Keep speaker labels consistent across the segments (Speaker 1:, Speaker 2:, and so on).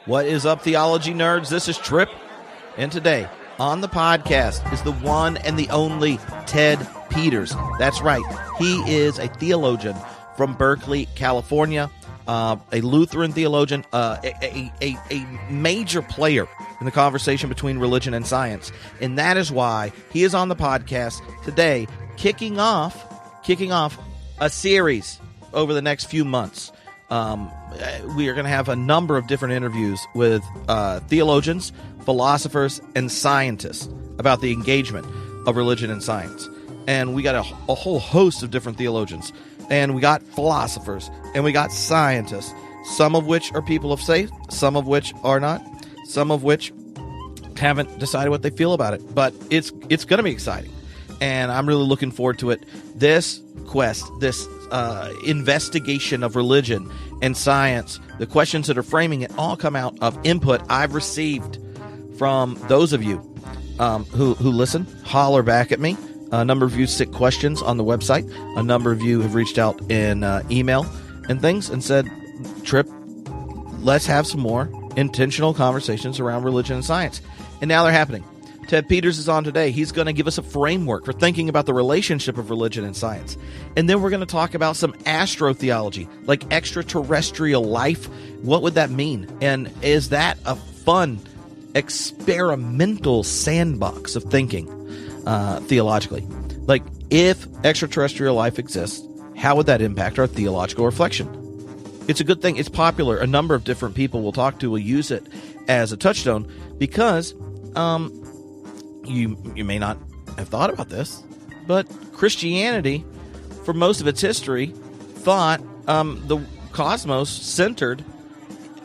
Speaker 1: What is up, theology nerds? This is Trip, and today on the podcast is the one and the only Ted Peters. That's right. He is a theologian from Berkeley, California, a Lutheran theologian, a major player in the conversation between religion and science. And that is why he is on the podcast today, kicking off a series over the next few months. We are going to have a number of different interviews with theologians, philosophers, and scientists about the engagement of religion and science. And we got a whole host of different theologians. And we got philosophers, and we got scientists, some of which are people of faith, some of which are not, some of which haven't decided what they feel about it. But it's going to be exciting, and I'm really looking forward to it. This quest, this investigation of religion and science, the questions that are framing it, all come out of input I've received from those of you who listen. Holler back at me. A number of you stick questions on the website. A number of you have reached out in email and things and said, Trip, let's have some more intentional conversations around religion and science. And now they're happening. Ted Peters is on today. He's going to give us a framework for thinking about the relationship of religion and science. And then we're going to talk about some astrotheology, like extraterrestrial life. What would that mean? And is that a fun, experimental sandbox of thinking theologically? Like, if extraterrestrial life exists, how would that impact our theological reflection? It's a good thing. It's popular. A number of different people we'll talk to will use it as a touchstone because you may not have thought about this, but Christianity, for most of its history, thought the cosmos centered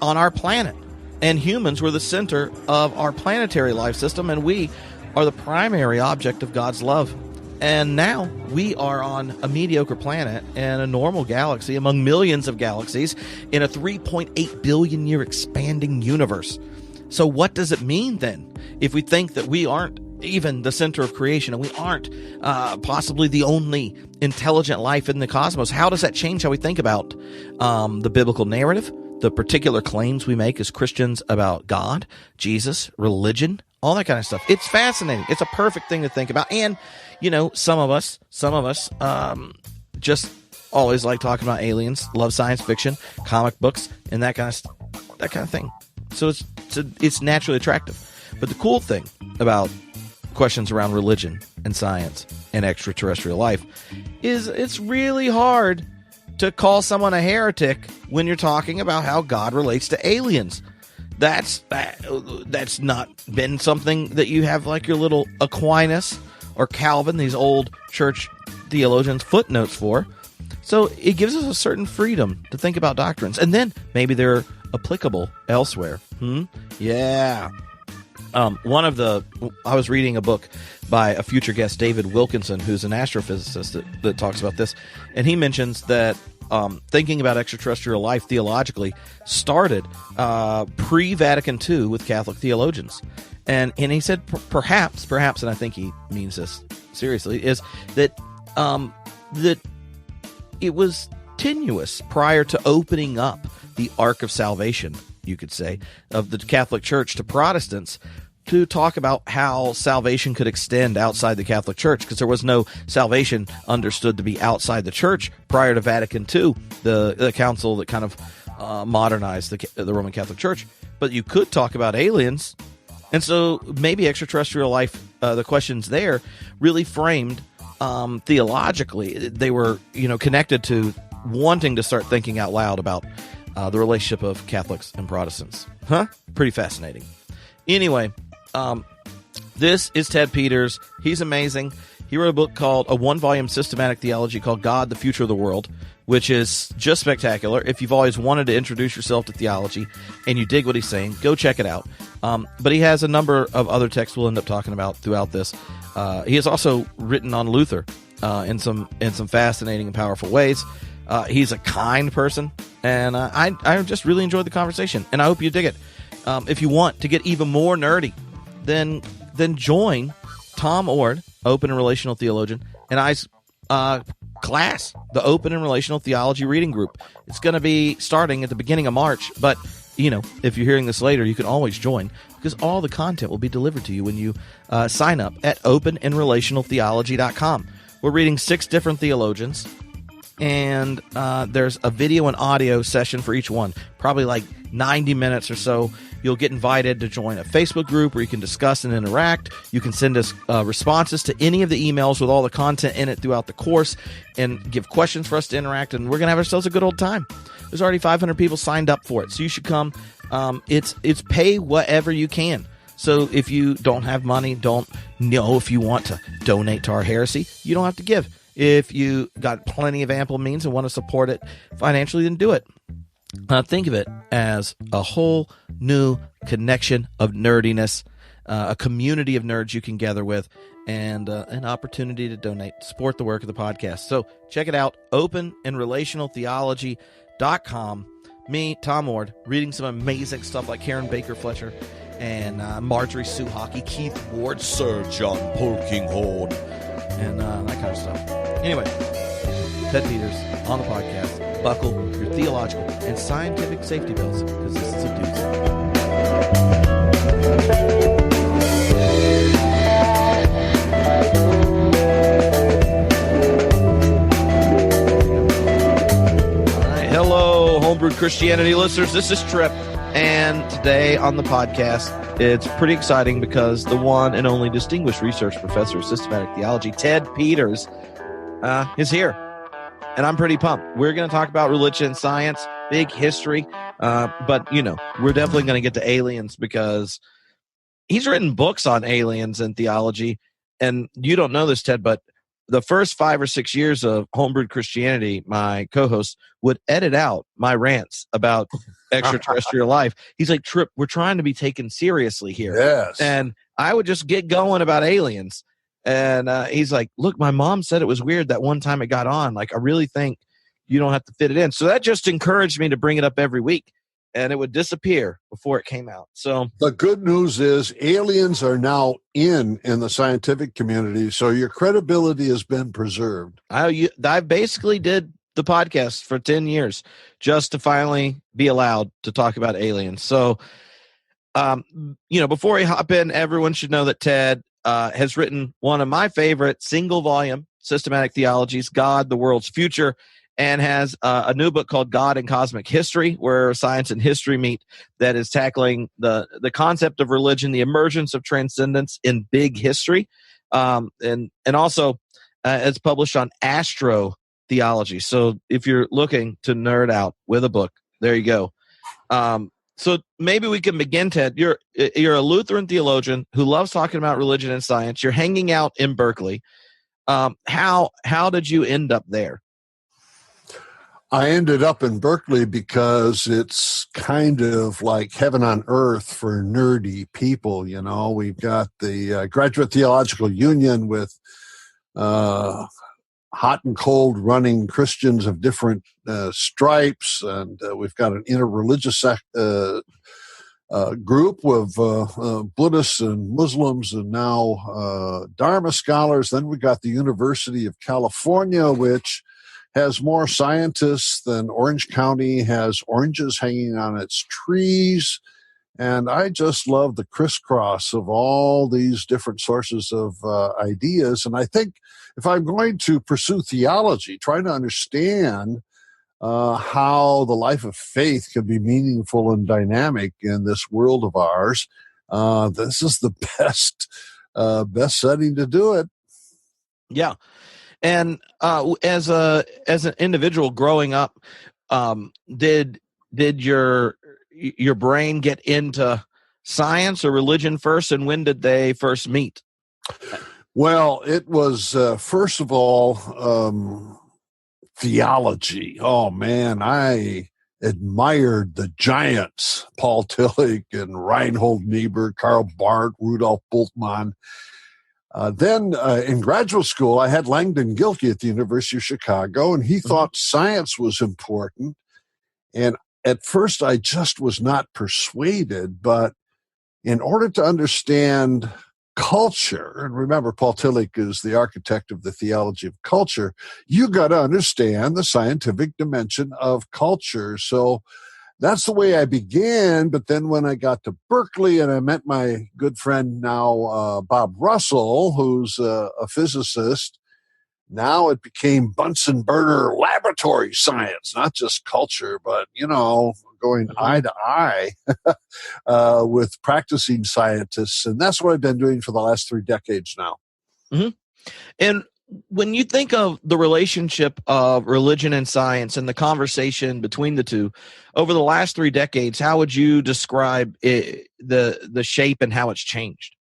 Speaker 1: on our planet, and humans were the center of our planetary life system, and we are the primary object of God's love. And now we are on a mediocre planet in a normal galaxy among millions of galaxies in a 3.8 billion year expanding universe. So what does it mean then if we think that we aren't even the center of creation and we aren't possibly the only intelligent life in the cosmos? How does that change how we think about the biblical narrative, the particular claims we make as Christians about God, Jesus, religion, all that kind of stuff? It's fascinating. It's a perfect thing to think about. And, you know, some of us just always like talking about aliens, love science fiction, comic books, and that kind of thing. So it's naturally attractive. But the cool thing about questions around religion and science and extraterrestrial life is it's really hard to call someone a heretic when you're talking about how God relates to aliens. That's not been something that you have like your little Aquinas or Calvin, these old church theologians, footnotes for. So it gives us a certain freedom to think about doctrines, and then maybe they're applicable elsewhere. Yeah. I was reading a book by a future guest, David Wilkinson, who's an astrophysicist that talks about this, and he mentions that thinking about extraterrestrial life theologically started pre-Vatican II with Catholic theologians. And he said perhaps, and I think he means this seriously, is that that it was tenuous prior to opening up the ark of salvation, you could say, of the Catholic Church to Protestants to talk about how salvation could extend outside the Catholic Church, because there was no salvation understood to be outside the Church prior to Vatican II, the council that kind of modernized the Roman Catholic Church. But you could talk about aliens, and so maybe extraterrestrial life, the questions there really framed theologically. They were, connected to wanting to start thinking out loud about the relationship of Catholics and Protestants. Pretty fascinating. Anyway, this is Ted Peters. He's amazing. He wrote a one-volume systematic theology called God, the Future of the World, which is just spectacular. If you've always wanted to introduce yourself to theology and you dig what he's saying, go check it out. But he has a number of other texts we'll end up talking about throughout this. He has also written on Luther in some fascinating and powerful ways. He's a kind person, and I just really enjoyed the conversation, and I hope you dig it. If you want to get even more nerdy, then join Tom Ord, Open and Relational Theologian, and I's class, the Open and Relational Theology Reading Group. It's going to be starting at the beginning of March, but if you're hearing this later, you can always join, because all the content will be delivered to you when you sign up at openandrelationaltheology.com. We're reading 6 different theologians, and there's a video and audio session for each one, probably like 90 minutes or so. You'll get invited to join a Facebook group where you can discuss and interact. You can send us responses to any of the emails with all the content in it throughout the course, and give questions for us to interact, and we're going to have ourselves a good old time. There's already 500 people signed up for it, so you should come. It's pay whatever you can. So if you don't have money, don't know if you want to donate to our heresy, you don't have to give. If you got plenty of ample means and want to support it financially, then do it. Think of it as a whole new connection of nerdiness, a community of nerds you can gather with, and an opportunity to donate, support the work of the podcast. So check it out, openandrelationaltheology.com. Me, Tom Ward, reading some amazing stuff like Karen Baker Fletcher and Marjorie Sue Hockey, Keith Ward, Sir John Polkinghorne, and that kind of stuff. Anyway, Ted Peters on the podcast. Buckle your theological and scientific safety belts, because this is a doozy. All right, hello, Homebrewed Christianity listeners. This is Trip, and today on the podcast, it's pretty exciting because the one and only distinguished research professor of systematic theology, Ted Peters, is here. And I'm pretty pumped. We're going to talk about religion, science, big history. But, we're definitely going to get to aliens, because he's written books on aliens and theology. And you don't know this, Ted, but the first 5 or 6 years of Homebrewed Christianity, my co-host would edit out my rants about extraterrestrial life. He's like, Trip, we're trying to be taken seriously here.
Speaker 2: Yes.
Speaker 1: And I would just get going about aliens. And he's like, look, my mom said it was weird that one time it got on. Like, I really think you don't have to fit it in. So that just encouraged me to bring it up every week, and it would disappear before it came out. So
Speaker 2: the good news is aliens are now in the scientific community, so your credibility has been preserved.
Speaker 1: I basically did the podcast for 10 years just to finally be allowed to talk about aliens. So, before we hop in, everyone should know that Ted has written one of my favorite single-volume systematic theologies, God, the World's Future, and has a new book called God and Cosmic History, where science and history meet, that is tackling the concept of religion, the emergence of transcendence in big history, and also it's published on Astrotheology. So if you're looking to nerd out with a book, there you go. So maybe we can begin, Ted. You're a Lutheran theologian who loves talking about religion and science. You're hanging out in Berkeley. How did you end up there?
Speaker 2: I ended up in Berkeley because it's kind of like heaven on earth for nerdy people. We've got the Graduate Theological Union with hot and cold running Christians of different stripes, and we've got an interreligious group of Buddhists and Muslims, and now Dharma scholars. Then we got the University of California, which has more scientists than Orange County has oranges hanging on its trees. And I just love the crisscross of all these different sources of ideas. And I think if I'm going to pursue theology, trying to understand how the life of faith can be meaningful and dynamic in this world of ours, this is the best setting to do it.
Speaker 1: Yeah. And as an individual growing up, did your brain get into science or religion first, and when did they first meet?
Speaker 2: Well, it was first of all theology. Oh man, I admired the giants: Paul Tillich and Reinhold Niebuhr, Karl Barth, Rudolf Bultmann. Then in graduate school, I had Langdon Gilkey at the University of Chicago, and he thought science was important. And at first, I just was not persuaded. But in order to understand culture, and remember, Paul Tillich is the architect of the theology of culture, you got to understand the scientific dimension of culture. So that's the way I began. But then when I got to Berkeley and I met my good friend now, Bob Russell, who's a physicist, now it became Bunsen burner laboratory science, not just culture, but, going eye to eye with practicing scientists. And that's what I've been doing for the last 3 decades now.
Speaker 1: Mm-hmm. And when you think of the relationship of religion and science and the conversation between the two over the last 3 decades, how would you describe the shape and how it's changed?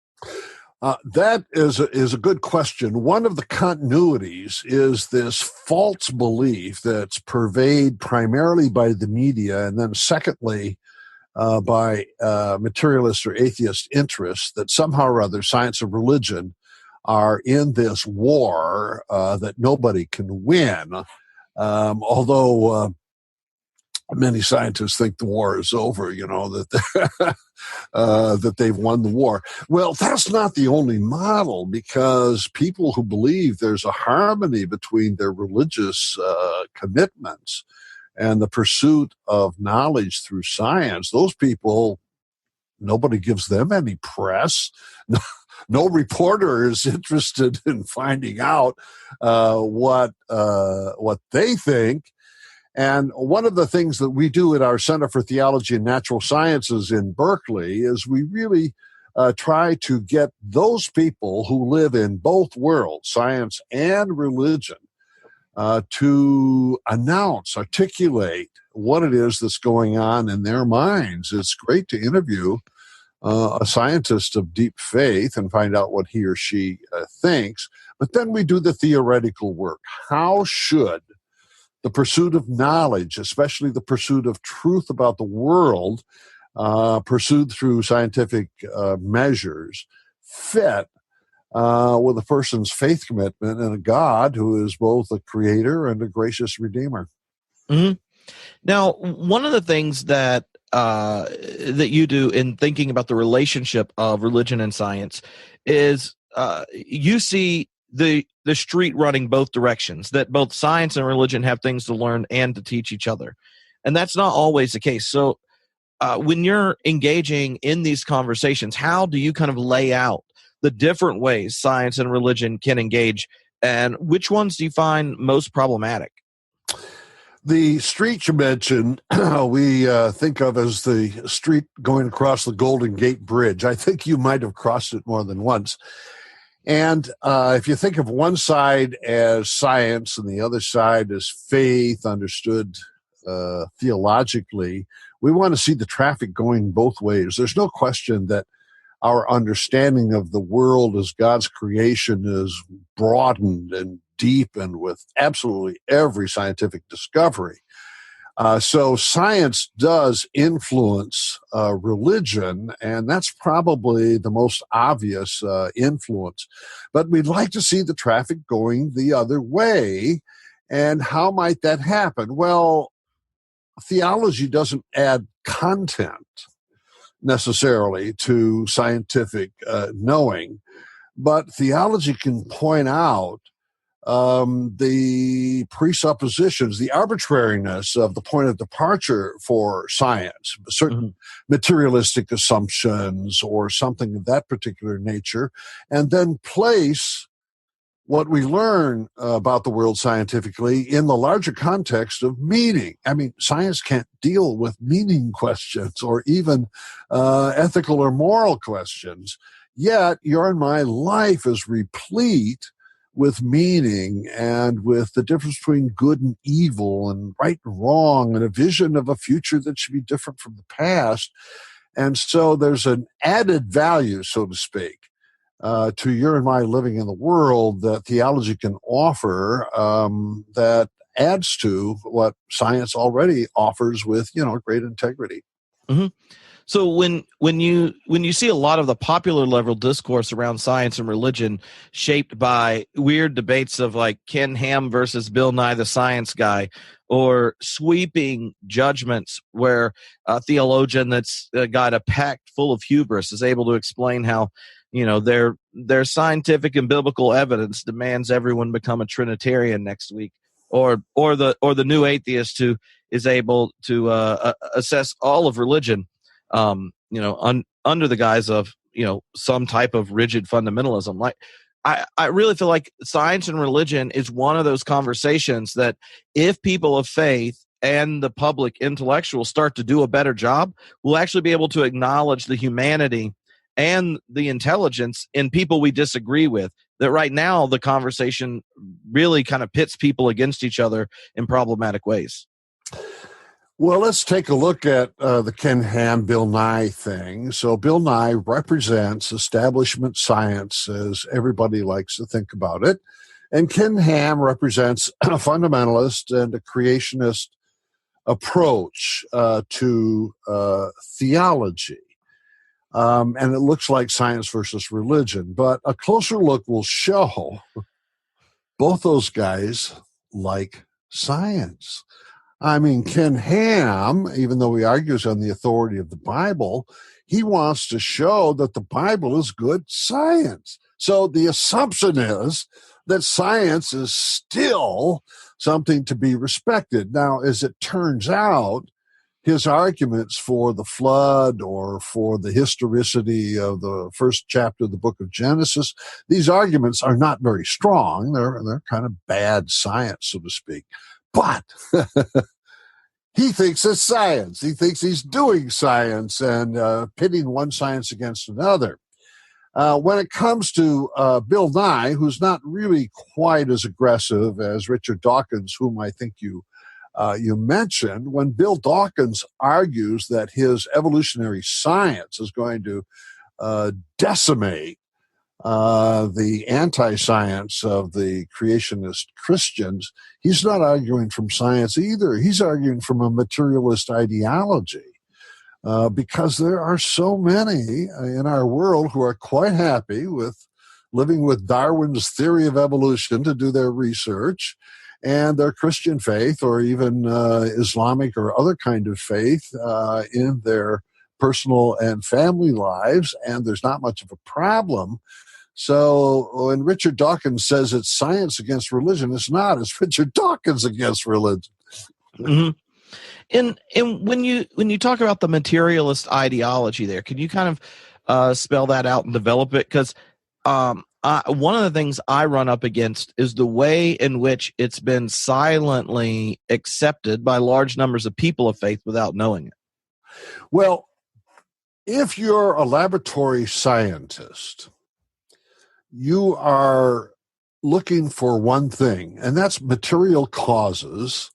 Speaker 2: That is a good question. One of the continuities is this false belief that's pervaded primarily by the media, and then secondly, by materialist or atheist interests, that somehow or other science and religion are in this war that nobody can win. Although many scientists think the war is over, that that they've won the war. Well, that's not the only model, because people who believe there's a harmony between their religious commitments and the pursuit of knowledge through science, those people, nobody gives them any press. No reporter is interested in finding out what they think. And one of the things that we do at our Center for Theology and Natural Sciences in Berkeley is we really try to get those people who live in both worlds, science and religion, to articulate what it is that's going on in their minds. It's great to interview a scientist of deep faith and find out what he or she thinks. But then we do the theoretical work. How should the pursuit of knowledge, especially the pursuit of truth about the world, pursued through scientific measures, fit with a person's faith commitment in a God who is both a creator and a gracious redeemer?
Speaker 1: Mm-hmm. Now, one of the things that you do in thinking about the relationship of religion and science is you see the street running both directions, that both science and religion have things to learn and to teach each other. And that's not always the case. So when you're engaging in these conversations, how do you kind of lay out the different ways science and religion can engage, and which ones do you find most problematic?
Speaker 2: The street you mentioned, we think of as the street going across the Golden Gate Bridge. I think you might have crossed it more than once. And if you think of one side as science and the other side as faith, understood theologically, we want to see the traffic going both ways. There's no question that our understanding of the world as God's creation is broadened and deepened with absolutely every scientific discovery. So science does influence religion, and that's probably the most obvious influence. But we'd like to see the traffic going the other way. And how might that happen? Well, theology doesn't add content necessarily to scientific knowing, but theology can point out the presuppositions, the arbitrariness of the point of departure for science, certain materialistic assumptions or something of that particular nature, and then place what we learn about the world scientifically in the larger context of meaning. I mean, science can't deal with meaning questions or even ethical or moral questions, yet your and my life is replete with meaning and with the difference between good and evil and right and wrong and a vision of a future that should be different from the past. And so there's an added value, so to speak, to your and my living in the world that theology can offer that adds to what science already offers with, great integrity.
Speaker 1: Mm-hmm. So when you see a lot of the popular level discourse around science and religion shaped by weird debates of like Ken Ham versus Bill Nye the Science Guy, or sweeping judgments where a theologian that's got a pack full of hubris is able to explain how their scientific and biblical evidence demands everyone become a Trinitarian next week. or the new atheist who is able to assess all of religion, under the guise of some type of rigid fundamentalism. Like I really feel like science and religion is one of those conversations that if people of faith and the public intellectuals start to do a better job, we'll actually be able to acknowledge the humanity and the intelligence in people we disagree with. That right now the conversation really kind of pits people against each other in problematic ways.
Speaker 2: Well, let's take a look at the Ken Ham, Bill Nye thing. So Bill Nye represents establishment science as everybody likes to think about it. And Ken Ham represents a fundamentalist and a creationist approach to theology. And it looks like science versus religion. But a closer look will show both those guys like science. I mean, Ken Ham, even though he argues on the authority of the Bible, he wants to show that the Bible is good science. So the assumption is that science is still something to be respected. Now, as it turns out, his arguments for the flood or for the historicity of the first chapter of the book of Genesis, these arguments are not very strong. They're kind of bad science, so to speak. But he thinks it's science. He thinks he's doing science and pitting one science against another. When it comes to Bill Nye, who's not really quite as aggressive as Richard Dawkins, whom I think you mentioned, when Bill Dawkins argues that his evolutionary science is going to decimate the anti-science of the creationist Christians, he's not arguing from science either. He's arguing from a materialist ideology. Because there are so many in our world who are quite happy with living with Darwin's theory of evolution to do their research, and their Christian faith or even Islamic or other kind of faith in their personal and family lives, and there's not much of a problem. So when Richard Dawkins says it's science against religion, it's not. It's Richard Dawkins against religion.
Speaker 1: Mm-hmm. And when you talk about the materialist ideology there, can you kind of spell that out and develop it? Because one of the things I run up against is the way in which it's been silently accepted by large numbers of people of faith without knowing it.
Speaker 2: Well, if you're a laboratory scientist, you are looking for one thing, and that's material causes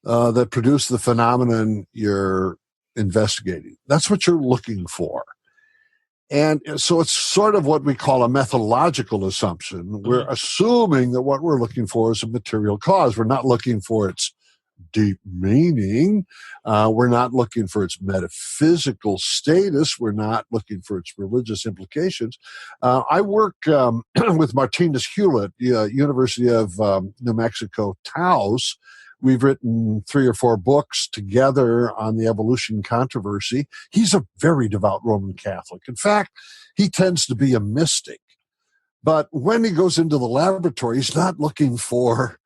Speaker 2: that produce the phenomenon you're investigating. That's what you're looking for. And so it's sort of what we call a methodological assumption. We're assuming that what we're looking for is a material cause. We're not looking for its deep meaning. We're not looking for its metaphysical status. We're not looking for its religious implications. I work with Martinez Hewlett, University of New Mexico, Taos. We've written 3 or 4 books together on the evolution controversy. He's a very devout Roman Catholic. In fact, he tends to be a mystic. But when he goes into the laboratory, he's not looking for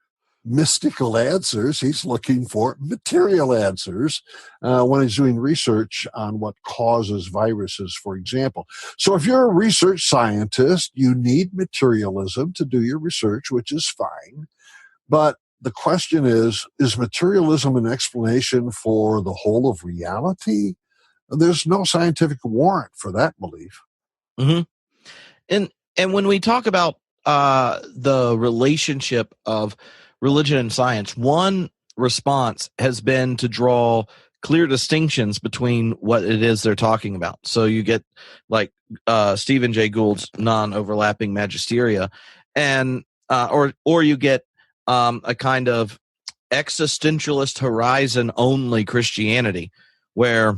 Speaker 2: mystical answers. He's looking for material answers when he's doing research on what causes viruses, for example. So if you're a research scientist, you need materialism to do your research, which is fine. But the question is materialism an explanation for the whole of reality? There's no scientific warrant for that belief.
Speaker 1: Mm-hmm. And when we talk about the relationship of religion and science, one response has been to draw clear distinctions between what it is they're talking about. So you get like Stephen Jay Gould's non-overlapping magisteria, and or you get a kind of existentialist horizon only Christianity, where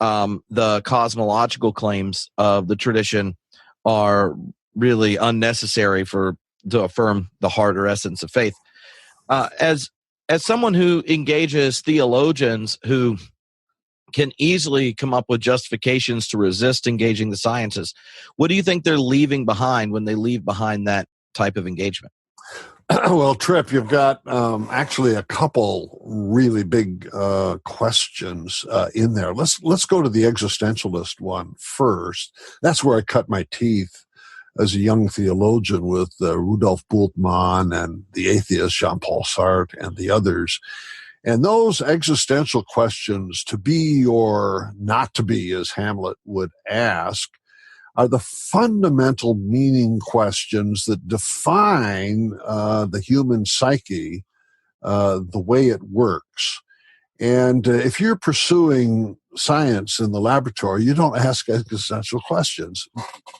Speaker 1: the cosmological claims of the tradition are really unnecessary to affirm the heart or essence of faith. As someone who engages theologians who can easily come up with justifications to resist engaging the sciences, what do you think they're leaving behind when they leave behind that type of engagement?
Speaker 2: Well, Trip, you've got actually a couple really big questions in there. Let's go to the existentialist one first. That's where I cut my teeth as a young theologian with Rudolf Bultmann and the atheist Jean-Paul Sartre and the others. And those existential questions, to be or not to be, as Hamlet would ask, are the fundamental meaning questions that define the human psyche, the way it works. And if you're pursuing science in the laboratory, you don't ask existential questions.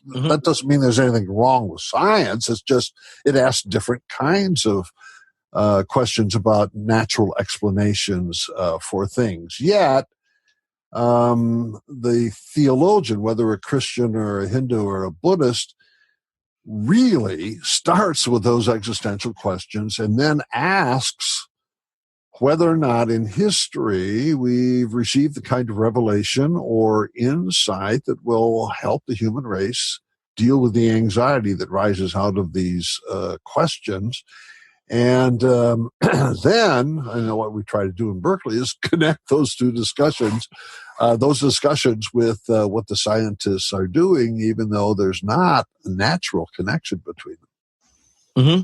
Speaker 2: Mm-hmm. That doesn't mean there's anything wrong with science. It's just it asks different kinds of questions about natural explanations for things. Yet, the theologian, whether a Christian or a Hindu or a Buddhist, really starts with those existential questions and then asks whether or not in history we've received the kind of revelation or insight that will help the human race deal with the anxiety that rises out of these questions. And then, I know what we try to do in Berkeley is connect those two discussions, with what the scientists are doing, even though there's not a natural connection between them.
Speaker 1: Mm-hmm.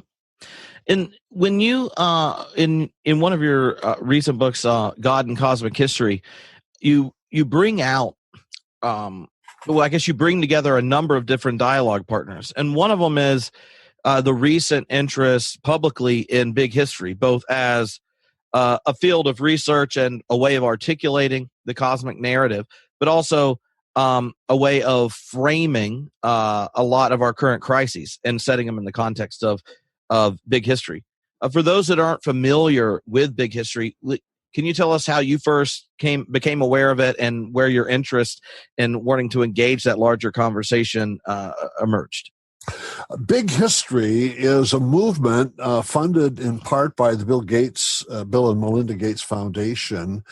Speaker 1: And when you, in one of your recent books, God and Cosmic History, you bring out, I guess you bring together a number of different dialogue partners, and one of them is the recent interest publicly in big history, both as a field of research and a way of articulating the cosmic narrative, but also a way of framing a lot of our current crises and setting them in the context of big history. For those that aren't familiar with big history, can you tell us how you first became aware of it and where your interest in wanting to engage that larger conversation emerged?
Speaker 2: Big History is a movement funded in part by the Bill and Melinda Gates Foundation,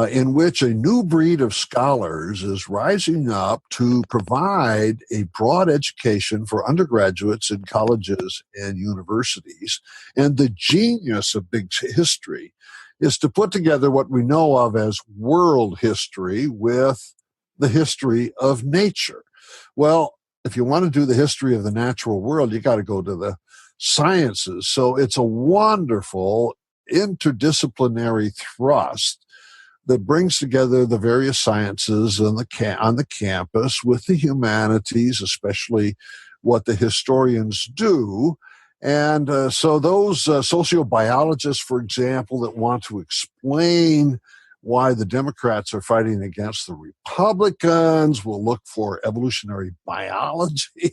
Speaker 2: in which a new breed of scholars is rising up to provide a broad education for undergraduates in colleges and universities. And the genius of Big History is to put together what we know of as world history with the history of nature. Well, if you want to do the history of the natural world, you got to go to the sciences. So it's a wonderful interdisciplinary thrust that brings together the various sciences on the campus with the humanities, especially what the historians do. And so those sociobiologists, for example, that want to explain why the Democrats are fighting against the Republicans, will look for evolutionary biology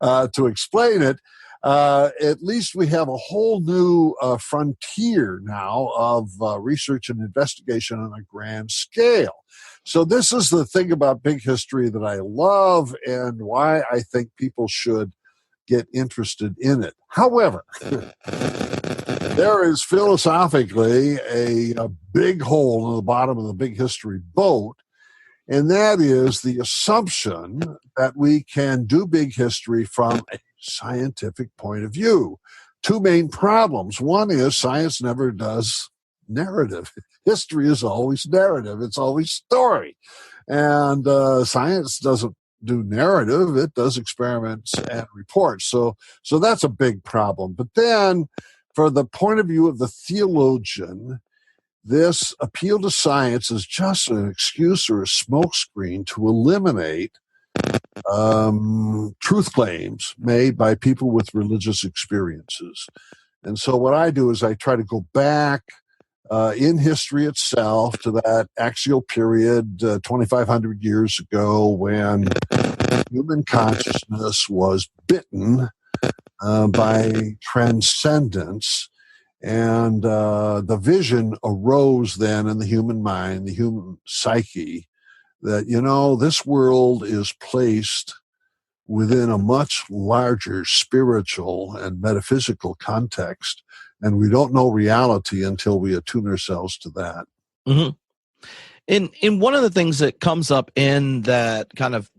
Speaker 2: to explain it. At least we have a whole new frontier now of research and investigation on a grand scale. So this is the thing about Big History that I love and why I think people should get interested in it. However, there is philosophically a big hole in the bottom of the Big History boat, and that is the assumption that we can do big history from a scientific point of view. Two main problems. One is science never does narrative. History is always narrative. It's always story. And science doesn't do narrative. It does experiments and reports. So that's a big problem. But then, for the point of view of the theologian, this appeal to science is just an excuse or a smokescreen to eliminate truth claims made by people with religious experiences. And so what I do is I try to go back in history itself to that axial period 2,500 years ago when human consciousness was bitten by transcendence. And the vision arose then in the human mind, the human psyche, that, this world is placed within a much larger spiritual and metaphysical context, and we don't know reality until we attune ourselves to that.
Speaker 1: Mm-hmm. And one of the things that comes up in that kind of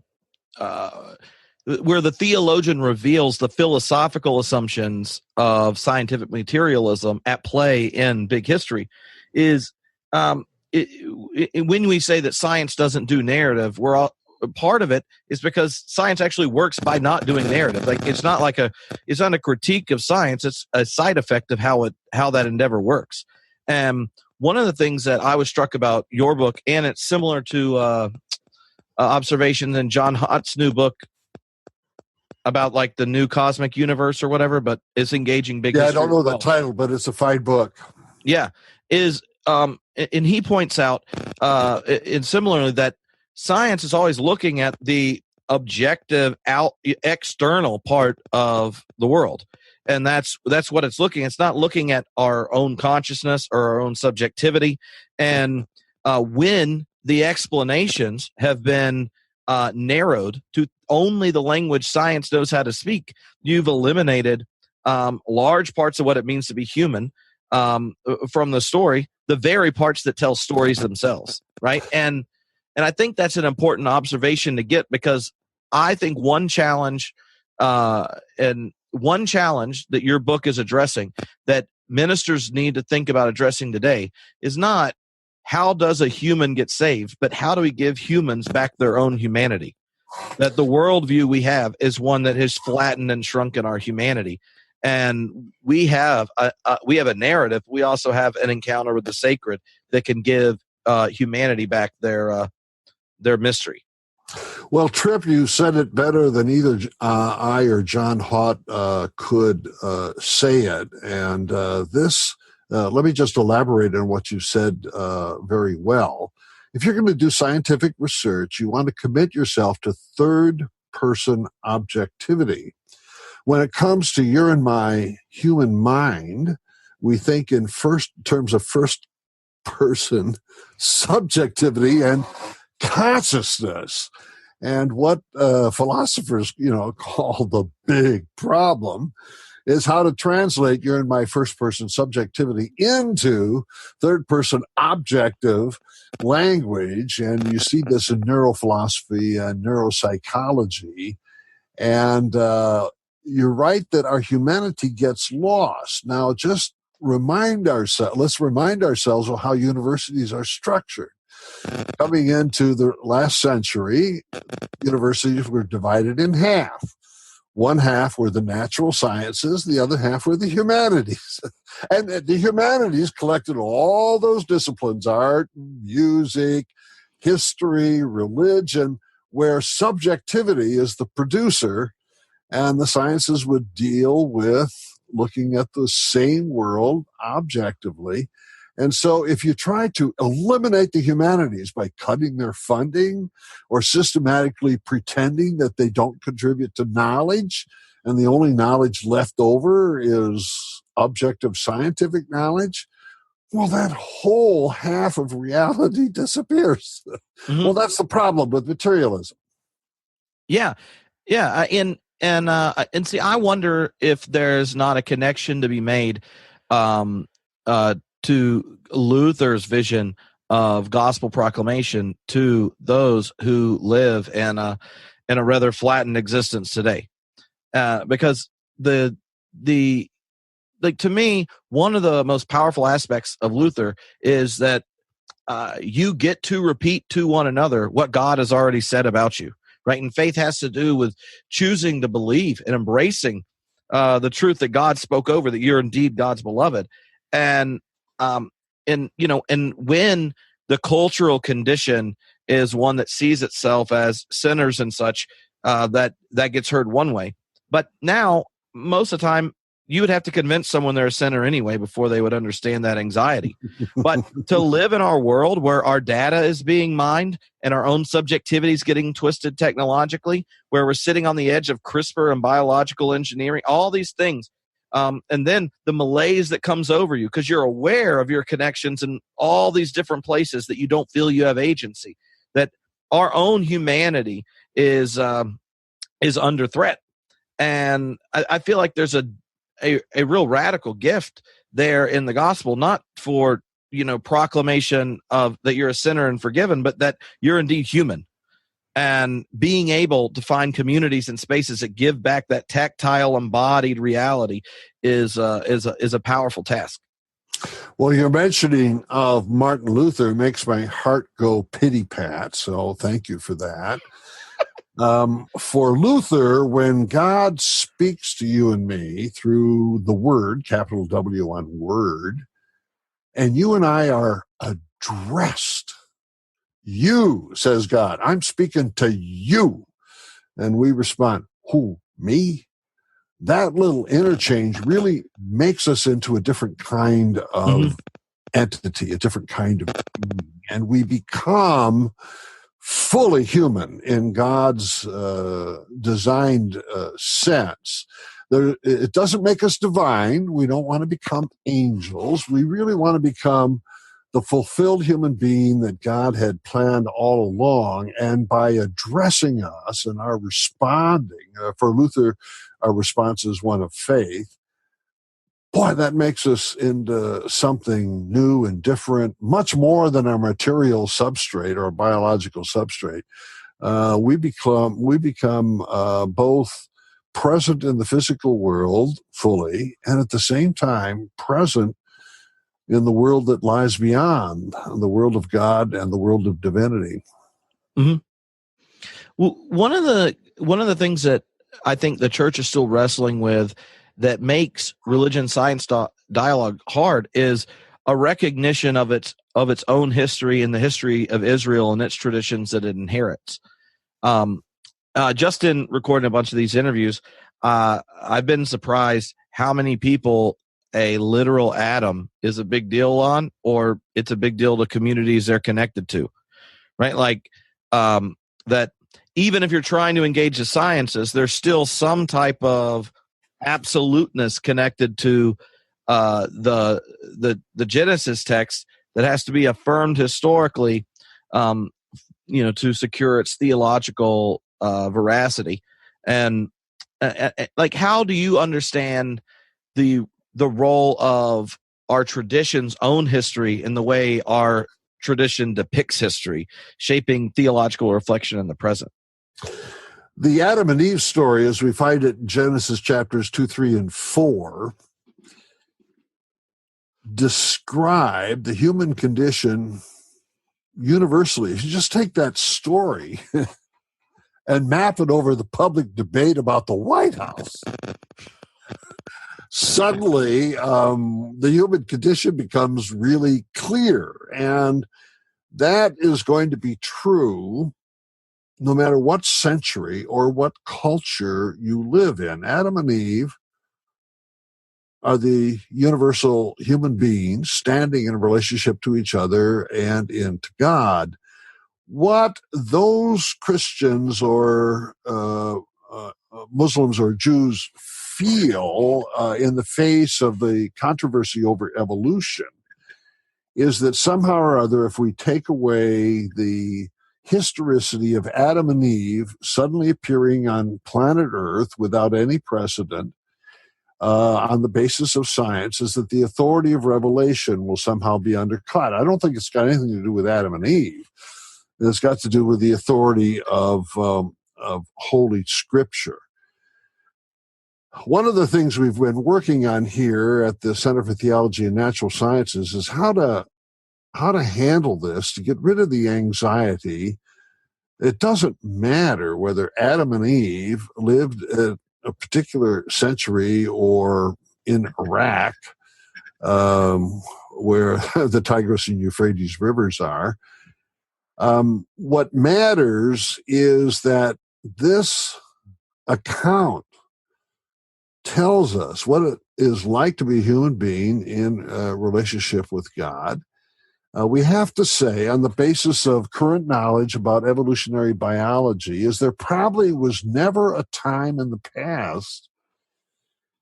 Speaker 1: where the theologian reveals the philosophical assumptions of scientific materialism at play in big history is when we say that science doesn't do narrative, we're all part of it is because science actually works by not doing narrative. Like it's not a critique of science. It's a side effect of how that endeavor works. And one of the things that I was struck about your book, and it's similar to observations in John Hott's new book about like the new cosmic universe or whatever, but it's engaging big history.
Speaker 2: I don't know the title, but it's a fine book.
Speaker 1: Yeah, and he points out, and similarly, that science is always looking at the objective, external part of the world, and that's what it's looking. It's not looking at our own consciousness or our own subjectivity. And when the explanations have been narrowed to only the language science knows how to speak, you've eliminated large parts of what it means to be human from the story, the very parts that tell stories themselves, right? And I think that's an important observation to get, because I think one challenge that your book is addressing, that ministers need to think about addressing today, is not how does a human get saved, but how do we give humans back their own humanity? That the worldview we have is one that has flattened and shrunken our humanity. And we have a narrative. We also have an encounter with the sacred that can give humanity back their mystery.
Speaker 2: Well, Tripp, you said it better than either I or John Hott could say it. And let me just elaborate on what you said very well. If you're going to do scientific research, you want to commit yourself to third-person objectivity. When it comes to your and my human mind, we think in terms of first-person subjectivity and consciousness. And what philosophers, call the big problem is how to translate your and my first-person subjectivity into third-person objective language. And you see this in neurophilosophy and neuropsychology. And you're right that our humanity gets lost. Now, let's remind ourselves of how universities are structured. Coming into the last century, universities were divided in half. One half were the natural sciences, the other half were the humanities. And the humanities collected all those disciplines, art, music, history, religion, where subjectivity is the producer, and the sciences would deal with looking at the same world objectively. And so if you try to eliminate the humanities by cutting their funding or systematically pretending that they don't contribute to knowledge, and the only knowledge left over is objective scientific knowledge, well, that whole half of reality disappears. Mm-hmm. Well, that's the problem with materialism.
Speaker 1: Yeah. And see, I wonder if there's not a connection to be made to Luther's vision of gospel proclamation to those who live in a rather flattened existence today, because to me, one of the most powerful aspects of Luther is that you get to repeat to one another what God has already said about you, right? And faith has to do with choosing to believe and embracing the truth that God spoke over, that you're indeed God's beloved. And when the cultural condition is one that sees itself as sinners and such, that gets heard one way. But now, most of the time, you would have to convince someone they're a sinner anyway before they would understand that anxiety. But to live in our world where our data is being mined and our own subjectivity is getting twisted technologically, where we're sitting on the edge of CRISPR and biological engineering, all these things, and then the malaise that comes over you because you're aware of your connections in all these different places that you don't feel you have agency, that our own humanity is under threat. And I feel like there's a real radical gift there in the gospel, not for, proclamation of that you're a sinner and forgiven, but that you're indeed human. and being able to find communities and spaces that give back that tactile, embodied reality is a powerful task.
Speaker 2: Well, your mentioning of Martin Luther makes my heart go pity-pat, so thank you for that. For Luther, when God speaks to you and me through the Word, capital W on Word, and you and I are addressed, you, says God, I'm speaking to you. And we respond, who, me? That little interchange really makes us into a different kind of entity, a different kind of being. And we become fully human in God's designed sense. It doesn't make us divine. We don't want to become angels. We really want to become the fulfilled human being that God had planned all along. And by addressing us and our responding, for Luther, our response is one of faith. Boy, that makes us into something new and different, much more than our material substrate or biological substrate. We become both present in the physical world fully, and at the same time present in the world that lies beyond, the world of God and the world of divinity.
Speaker 1: Mm-hmm. Well, one of the things that I think the church is still wrestling with that makes religion science dialogue hard is a recognition of its own history and the history of Israel and its traditions that it inherits. Just in recording a bunch of these interviews, I've been surprised how many people a literal atom is a big deal on, or it's a big deal to communities they're connected to, right? Like that even if you're trying to engage the sciences, there's still some type of absoluteness connected to the Genesis text that has to be affirmed historically, to secure its theological veracity. And like, how do you understand the role of our tradition's own history in the way our tradition depicts history, shaping theological reflection in the present?
Speaker 2: The Adam and Eve story, as we find it in Genesis chapters 2, 3, and 4, describe the human condition universally. If you just take that story and map it over the public debate about the White House, suddenly the human condition becomes really clear. And that is going to be true no matter what century or what culture you live in. Adam and Eve are the universal human beings standing in a relationship to each other and into God. What those Christians or Muslims or Jews feel in the face of the controversy over evolution is that somehow or other, if we take away the historicity of Adam and Eve suddenly appearing on planet Earth without any precedent, on the basis of science, is that the authority of revelation will somehow be undercut. I don't think it's got anything to do with Adam and Eve. It's got to do with the authority of Holy Scripture. One of the things we've been working on here at the Center for Theology and Natural Sciences is how to handle this, to get rid of the anxiety. It doesn't matter whether Adam and Eve lived at a particular century or in Iraq, where the Tigris and Euphrates rivers are. What matters is that this account tells us what it is like to be a human being in a relationship with God. We have to say, on the basis of current knowledge about evolutionary biology, is there probably was never a time in the past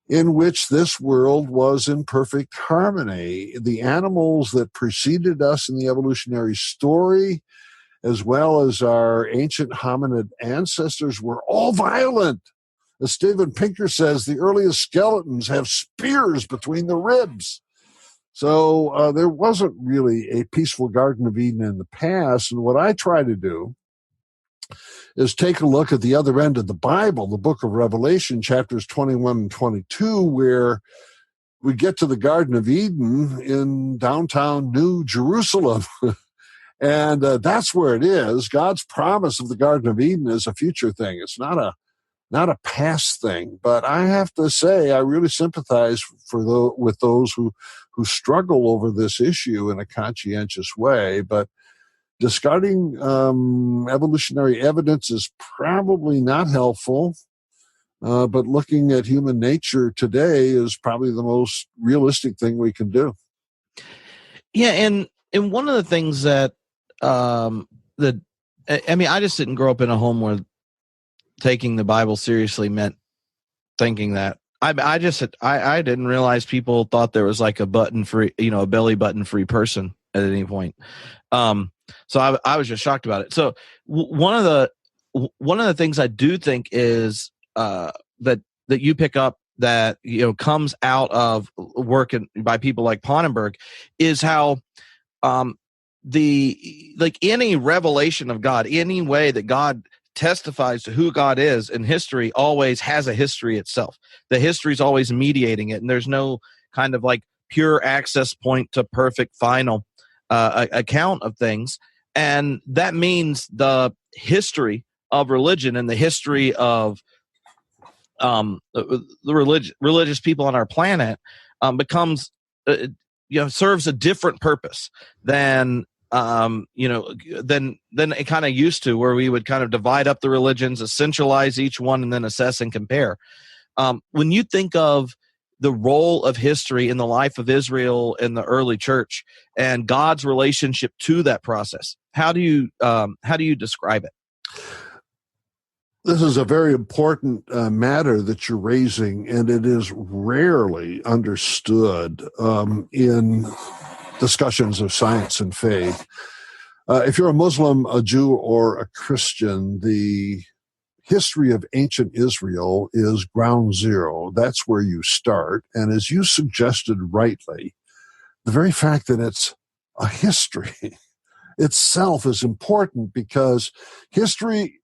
Speaker 2: in which this world was in perfect harmony. The animals that preceded us in the evolutionary story, as well as our ancient hominid ancestors, were all violent. As Steven Pinker says, the earliest skeletons have spears between the ribs. So there wasn't really a peaceful Garden of Eden in the past. And what I try to do is take a look at the other end of the Bible, the book of Revelation, chapters 21 and 22, where we get to the Garden of Eden in downtown New Jerusalem. And that's where it is. God's promise of the Garden of Eden is a future thing. It's not a past thing. But I have to say, I really sympathize with those who struggle over this issue in a conscientious way. But discarding evolutionary evidence is probably not helpful. But looking at human nature today is probably the most realistic thing we can do.
Speaker 1: Yeah, and one of the things that I just didn't grow up in a home where taking the Bible seriously meant thinking that. I didn't realize people thought there was like a belly button free person at any point. So I was just shocked about it. So one of the things I do think is that you pick up that comes out of work by people like Pannenberg is how any revelation of God, any way that God testifies to who God is in history always has a history itself. The history is always mediating it, and there's no kind of like pure access point to perfect final account of things. And that means the history of religion and the history of the religious people on our planet becomes serves a different purpose than it kind of used to, where we would kind of divide up the religions, essentialize each one, and then assess and compare. When you think of the role of history in the life of Israel in the early church and God's relationship to that process, how do you describe it?
Speaker 2: This is a very important matter that you're raising, and it is rarely understood in discussions of science and faith. If you're a Muslim, a Jew, or a Christian, the history of ancient Israel is ground zero. That's where you start. And as you suggested rightly, the very fact that it's a history itself is important, because history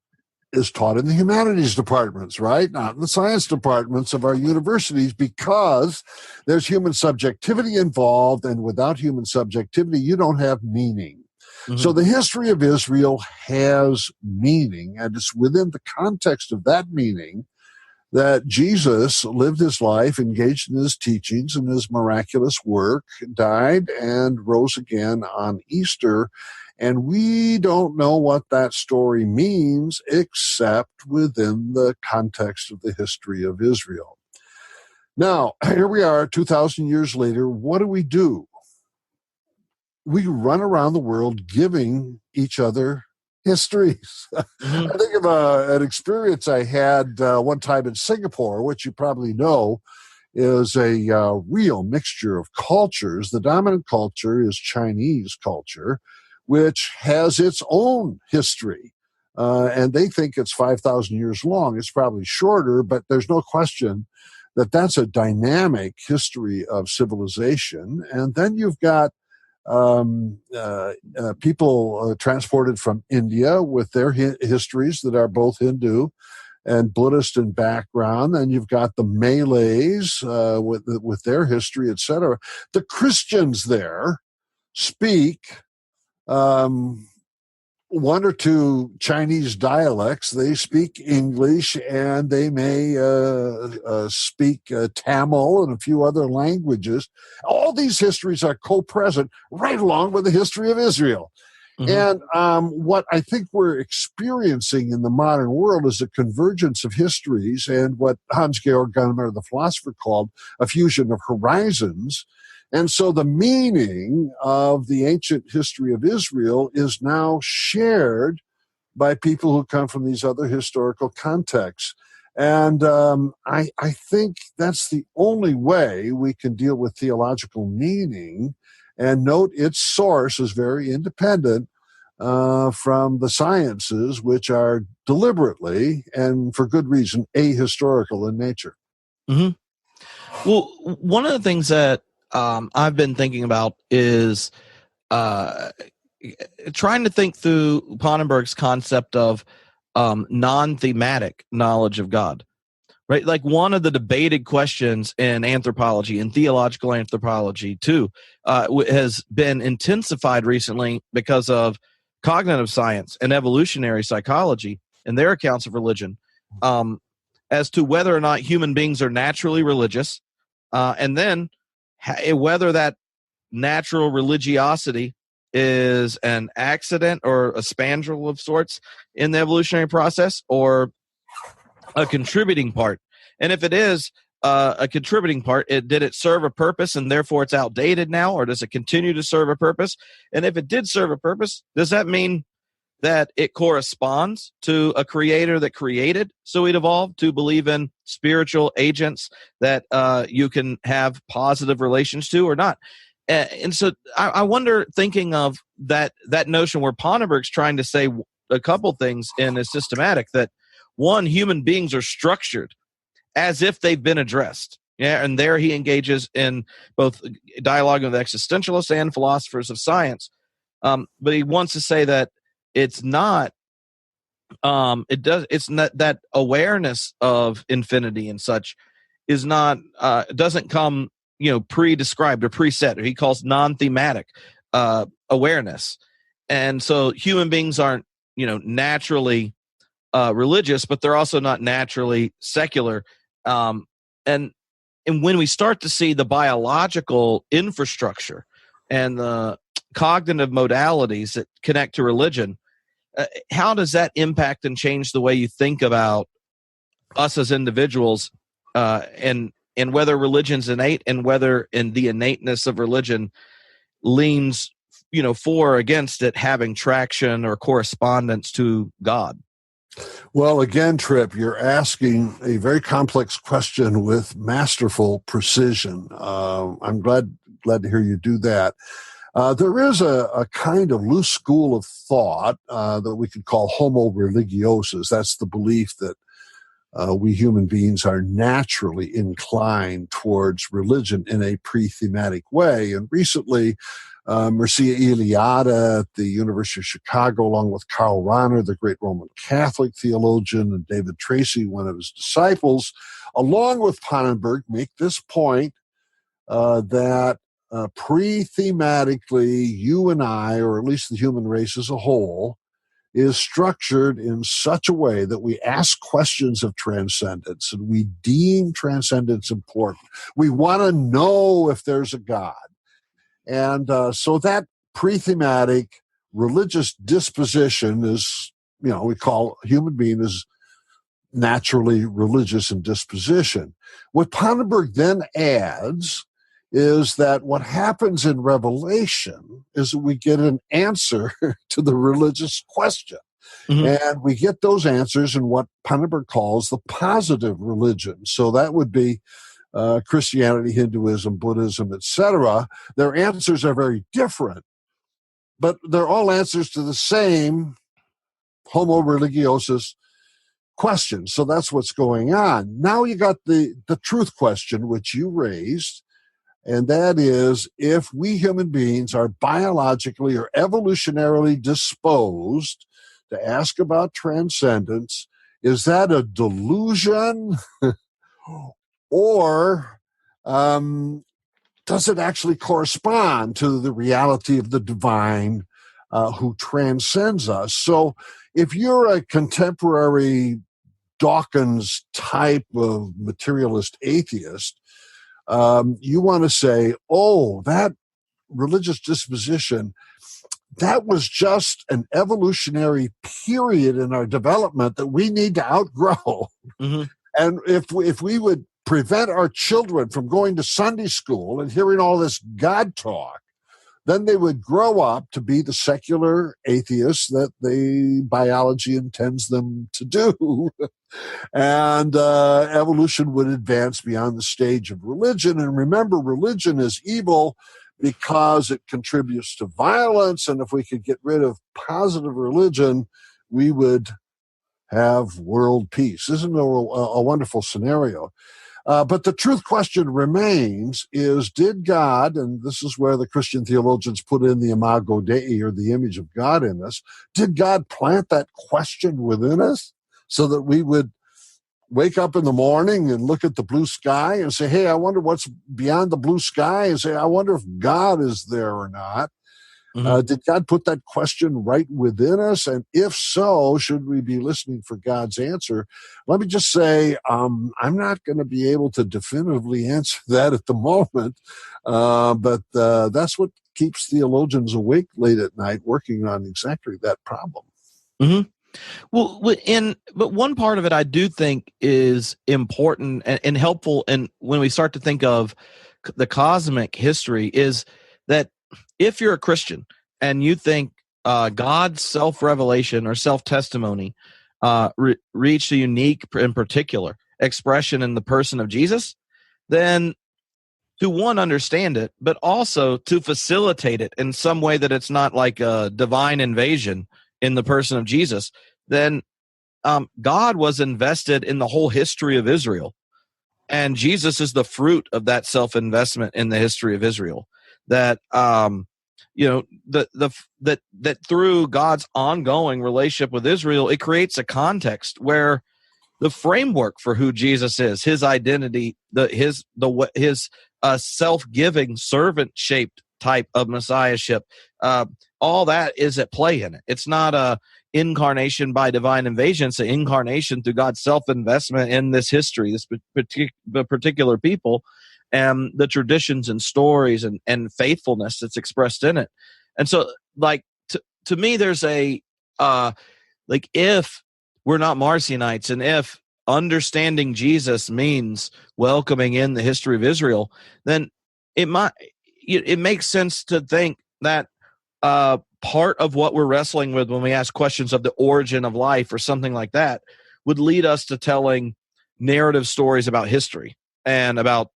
Speaker 2: is taught in the humanities departments, right? Not in the science departments of our universities, because there's human subjectivity involved, and without human subjectivity, you don't have meaning. Mm-hmm. So the history of Israel has meaning, and it's within the context of that meaning that Jesus lived his life, engaged in his teachings and his miraculous work, died, and rose again on Easter. And we don't know what that story means except within the context of the history of Israel. Now, here we are 2,000 years later. What do? We run around the world giving each other histories. Mm-hmm. I think of an experience I had one time in Singapore, which you probably know is a real mixture of cultures. The dominant culture is Chinese culture, which has its own history. And they think it's 5,000 years long. It's probably shorter, but there's no question that that's a dynamic history of civilization. And then you've got people transported from India with their histories that are both Hindu and Buddhist in background. And you've got the Malays with their history, etc. The Christians there speak one or two Chinese dialects. They speak English, and they may speak Tamil and a few other languages. All these histories are co-present right along with the history of Israel. Mm-hmm. And what I think we're experiencing in the modern world is a convergence of histories, and what Hans-Georg Gadamer, the philosopher, called a fusion of horizons. And so the meaning of the ancient history of Israel is now shared by people who come from these other historical contexts. And I think that's the only way we can deal with theological meaning, and note its source is very independent from the sciences, which are deliberately and for good reason ahistorical in nature.
Speaker 1: Mm-hmm. Well, one of the things that I've been thinking about is trying to think through Pannenberg's concept of non-thematic knowledge of God. Right, like one of the debated questions in anthropology and theological anthropology too has been intensified recently because of cognitive science and evolutionary psychology and their accounts of religion, as to whether or not human beings are naturally religious, and then whether that natural religiosity is an accident or a spandrel of sorts in the evolutionary process, or a contributing part. And if it is a contributing part, did it serve a purpose and therefore it's outdated now, or does it continue to serve a purpose? And if it did serve a purpose, does that mean that it corresponds to a creator that created so it evolved to believe in spiritual agents that you can have positive relations to or not? And so I wonder, thinking of that notion where Ponnenberg's trying to say a couple things in his systematic, that one, human beings are structured as if they've been addressed. Yeah, and there he engages in both dialogue with existentialists and philosophers of science. But he wants to say that it's not. It's not that awareness of infinity and such is not doesn't come pre-described or preset. Or he calls non-thematic awareness, and so human beings aren't naturally religious, but they're also not naturally secular. And when we start to see the biological infrastructure and the cognitive modalities that connect to religion, how does that impact and change the way you think about us as individuals, and whether religion's innate, and whether in the innateness of religion leans for or against it having traction or correspondence to God?
Speaker 2: Well, again, Tripp, you're asking a very complex question with masterful precision. I'm glad to hear you do that. There is a kind of loose school of thought that we could call homo religiosus. That's the belief that we human beings are naturally inclined towards religion in a pre-thematic way. And recently, Mircea Eliade at the University of Chicago, along with Karl Rahner, the great Roman Catholic theologian, and David Tracy, one of his disciples, along with Ponnenberg, make this point that pre-thematically, you and I, or at least the human race as a whole, is structured in such a way that we ask questions of transcendence and we deem transcendence important. We want to know if there's a God. And so that pre-thematic religious disposition is, we call a human being is naturally religious in disposition. What Ponnenberg then adds is that what happens in Revelation is that we get an answer to the religious question. Mm-hmm. And we get those answers in what Ponnenberg calls the positive religion. So that would be Christianity, Hinduism, Buddhism, etc. Their answers are very different, but they're all answers to the same homo religiosus question. So that's what's going on. Now you got the truth question, which you raised, and that is, if we human beings are biologically or evolutionarily disposed to ask about transcendence, is that a delusion? Or does it actually correspond to the reality of the divine who transcends us? So if you're a contemporary Dawkins type of materialist atheist, you want to say, oh, that religious disposition, that was just an evolutionary period in our development that we need to outgrow. Mm-hmm. And if we would prevent our children from going to Sunday school and hearing all this God talk, then they would grow up to be the secular atheists that the biology intends them to do. And evolution would advance beyond the stage of religion. And remember, religion is evil because it contributes to violence. And if we could get rid of positive religion, we would have world peace. Isn't it a wonderful scenario? But the truth question remains is, did God, and this is where the Christian theologians put in the imago Dei, or the image of God in us, did God plant that question within us so that we would wake up in the morning and look at the blue sky and say, hey, I wonder what's beyond the blue sky, and say, I wonder if God is there or not? Did God put that question right within us? And if so, should we be listening for God's answer? Let me just say, I'm not going to be able to definitively answer that at the moment, but that's what keeps theologians awake late at night working on exactly that problem.
Speaker 1: Mm-hmm. Well, but one part of it I do think is important and helpful, and when we start to think of the cosmic history, is that if you're a Christian and you think God's self-revelation or self-testimony reached a unique and particular expression in the person of Jesus, then to one, understand it, but also to facilitate it in some way that it's not like a divine invasion in the person of Jesus, then God was invested in the whole history of Israel. And Jesus is the fruit of that self-investment in the history of Israel. That that through God's ongoing relationship with Israel, it creates a context where the framework for who Jesus is, his identity, his self-giving, servant-shaped type of messiahship, all that is at play in it. It's not a incarnation by divine invasion. It's an incarnation through God's self-investment in this history, this particular people, and the traditions and stories and faithfulness that's expressed in it. And so, like, to me, there's a if we're not Marcionites, and if understanding Jesus means welcoming in the history of Israel, then it makes sense to think that part of what we're wrestling with when we ask questions of the origin of life or something like that would lead us to telling narrative stories about history and about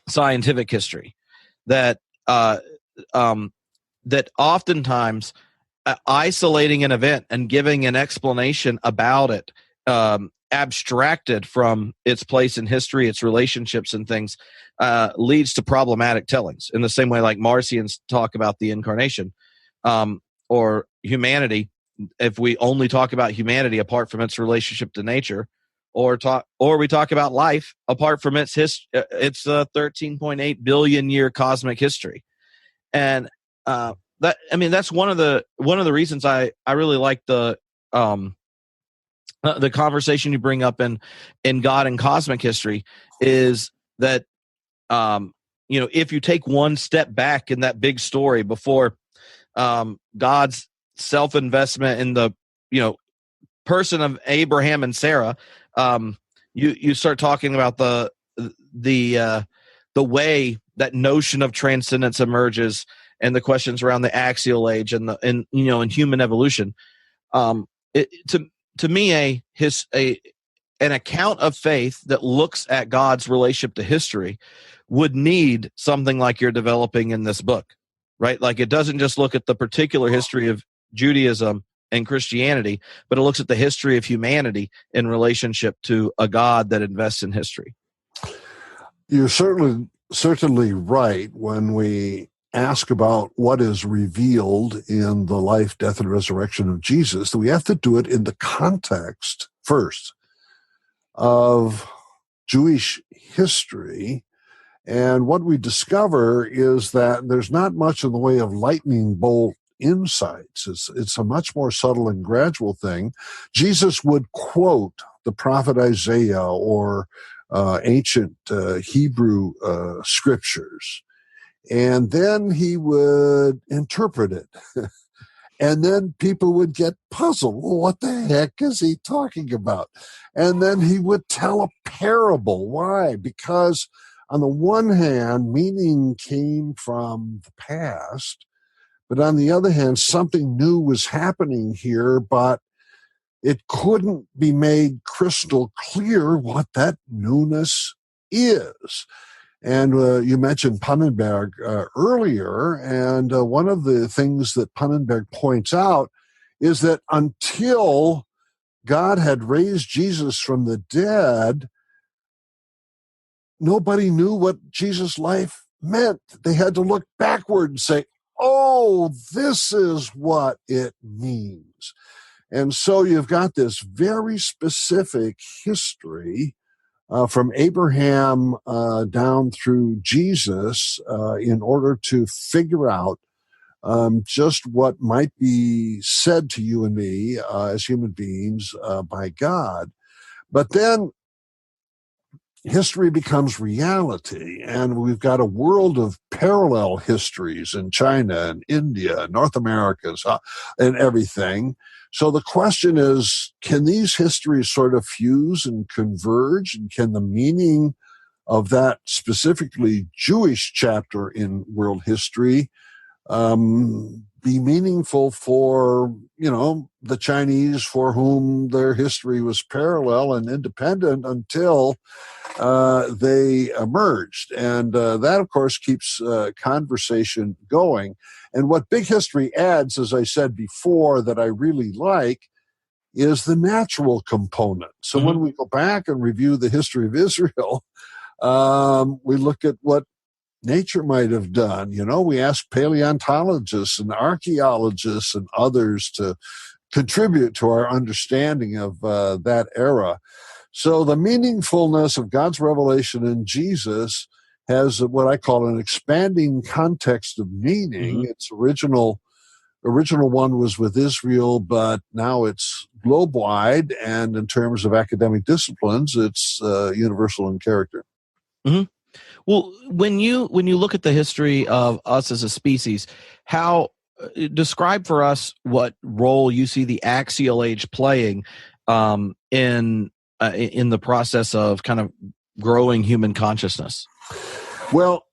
Speaker 1: scientific history that oftentimes isolating an event and giving an explanation about it, abstracted from its place in history, its relationships and things, leads to problematic tellings, in the same way like Marcions talk about the incarnation, or humanity. If we only talk about humanity apart from its relationship to nature, or we talk about life apart from its 13.8 billion year cosmic history. And that's one of the reasons I really like the conversation you bring up in God and cosmic history, is that if you take one step back in that big story before God's self-investment in the person of Abraham and Sarah, you start talking about the way that notion of transcendence emerges, and the questions around the axial age and human evolution. To me, an account of faith that looks at God's relationship to history would need something like you're developing in this book, right? Like, it doesn't just look at the particular history of Judaism and Christianity, but it looks at the history of humanity in relationship to a God that invests in history.
Speaker 2: You're certainly right when we ask about what is revealed in the life, death, and resurrection of Jesus. We have to do it in the context first of Jewish history. And what we discover is that there's not much in the way of lightning bolt insights. It's a much more subtle and gradual thing. Jesus would quote the prophet Isaiah or ancient Hebrew scriptures, and then he would interpret it. And then people would get puzzled. Well, what the heck is he talking about? And then he would tell a parable. Why? Because on the one hand, meaning came from the past, but on the other hand, something new was happening here, but it couldn't be made crystal clear what that newness is. And you mentioned Pannenberg earlier, and one of the things that Pannenberg points out is that until God had raised Jesus from the dead, nobody knew what Jesus' life meant. They had to look backward and say, oh, this is what it means. And so you've got this very specific history from Abraham down through Jesus in order to figure out just what might be said to you and me as human beings by God. But then history becomes reality, and we've got a world of parallel histories in China and India, North America, and everything. So the question is, can these histories sort of fuse and converge, and can the meaning of that specifically Jewish chapter in world history be meaningful for, the Chinese, for whom their history was parallel and independent until they emerged? And that, of course, keeps conversation going. And what big history adds, as I said before, that I really like, is the natural component. So when we go back and review the history of Israel, we look at what nature might have done. We ask paleontologists and archaeologists and others to contribute to our understanding of that era. So the meaningfulness of God's revelation in Jesus has what I call an expanding context of meaning. Its original one was with Israel, but now it's globe-wide, and in terms of academic disciplines, it's universal in character.
Speaker 1: Well, when you look at the history of us as a species, how describe for us what role you see the axial age playing in the process of kind of growing human consciousness?
Speaker 2: Well,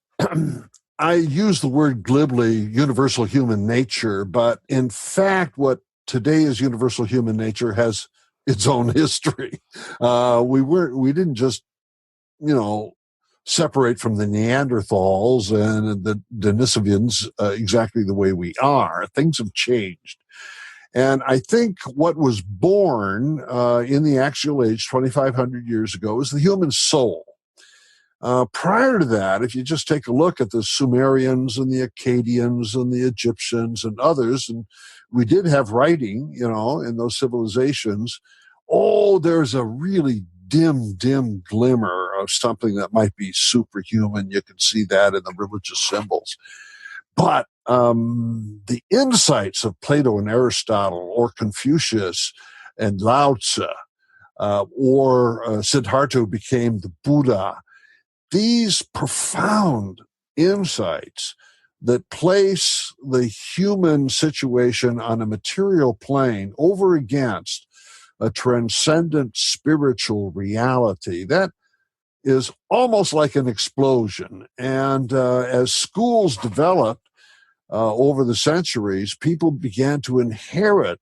Speaker 2: I use the word glibly, universal human nature, but in fact, what today is universal human nature has its own history. We didn't just, separate from the Neanderthals and the Denisovans exactly the way we are. Things have changed. And I think what was born in the axial age 2,500 years ago is the human soul. Prior to that, if you just take a look at the Sumerians and the Akkadians and the Egyptians and others, and we did have writing, in those civilizations, there's a really dim glimmer of something that might be superhuman. You can see that in the religious symbols. But the insights of Plato and Aristotle, or Confucius and Lao Tzu, or Siddhartha, who became the Buddha, these profound insights that place the human situation on a material plane over against a transcendent spiritual reality, that is almost like an explosion. And as schools developed over the centuries, people began to inherit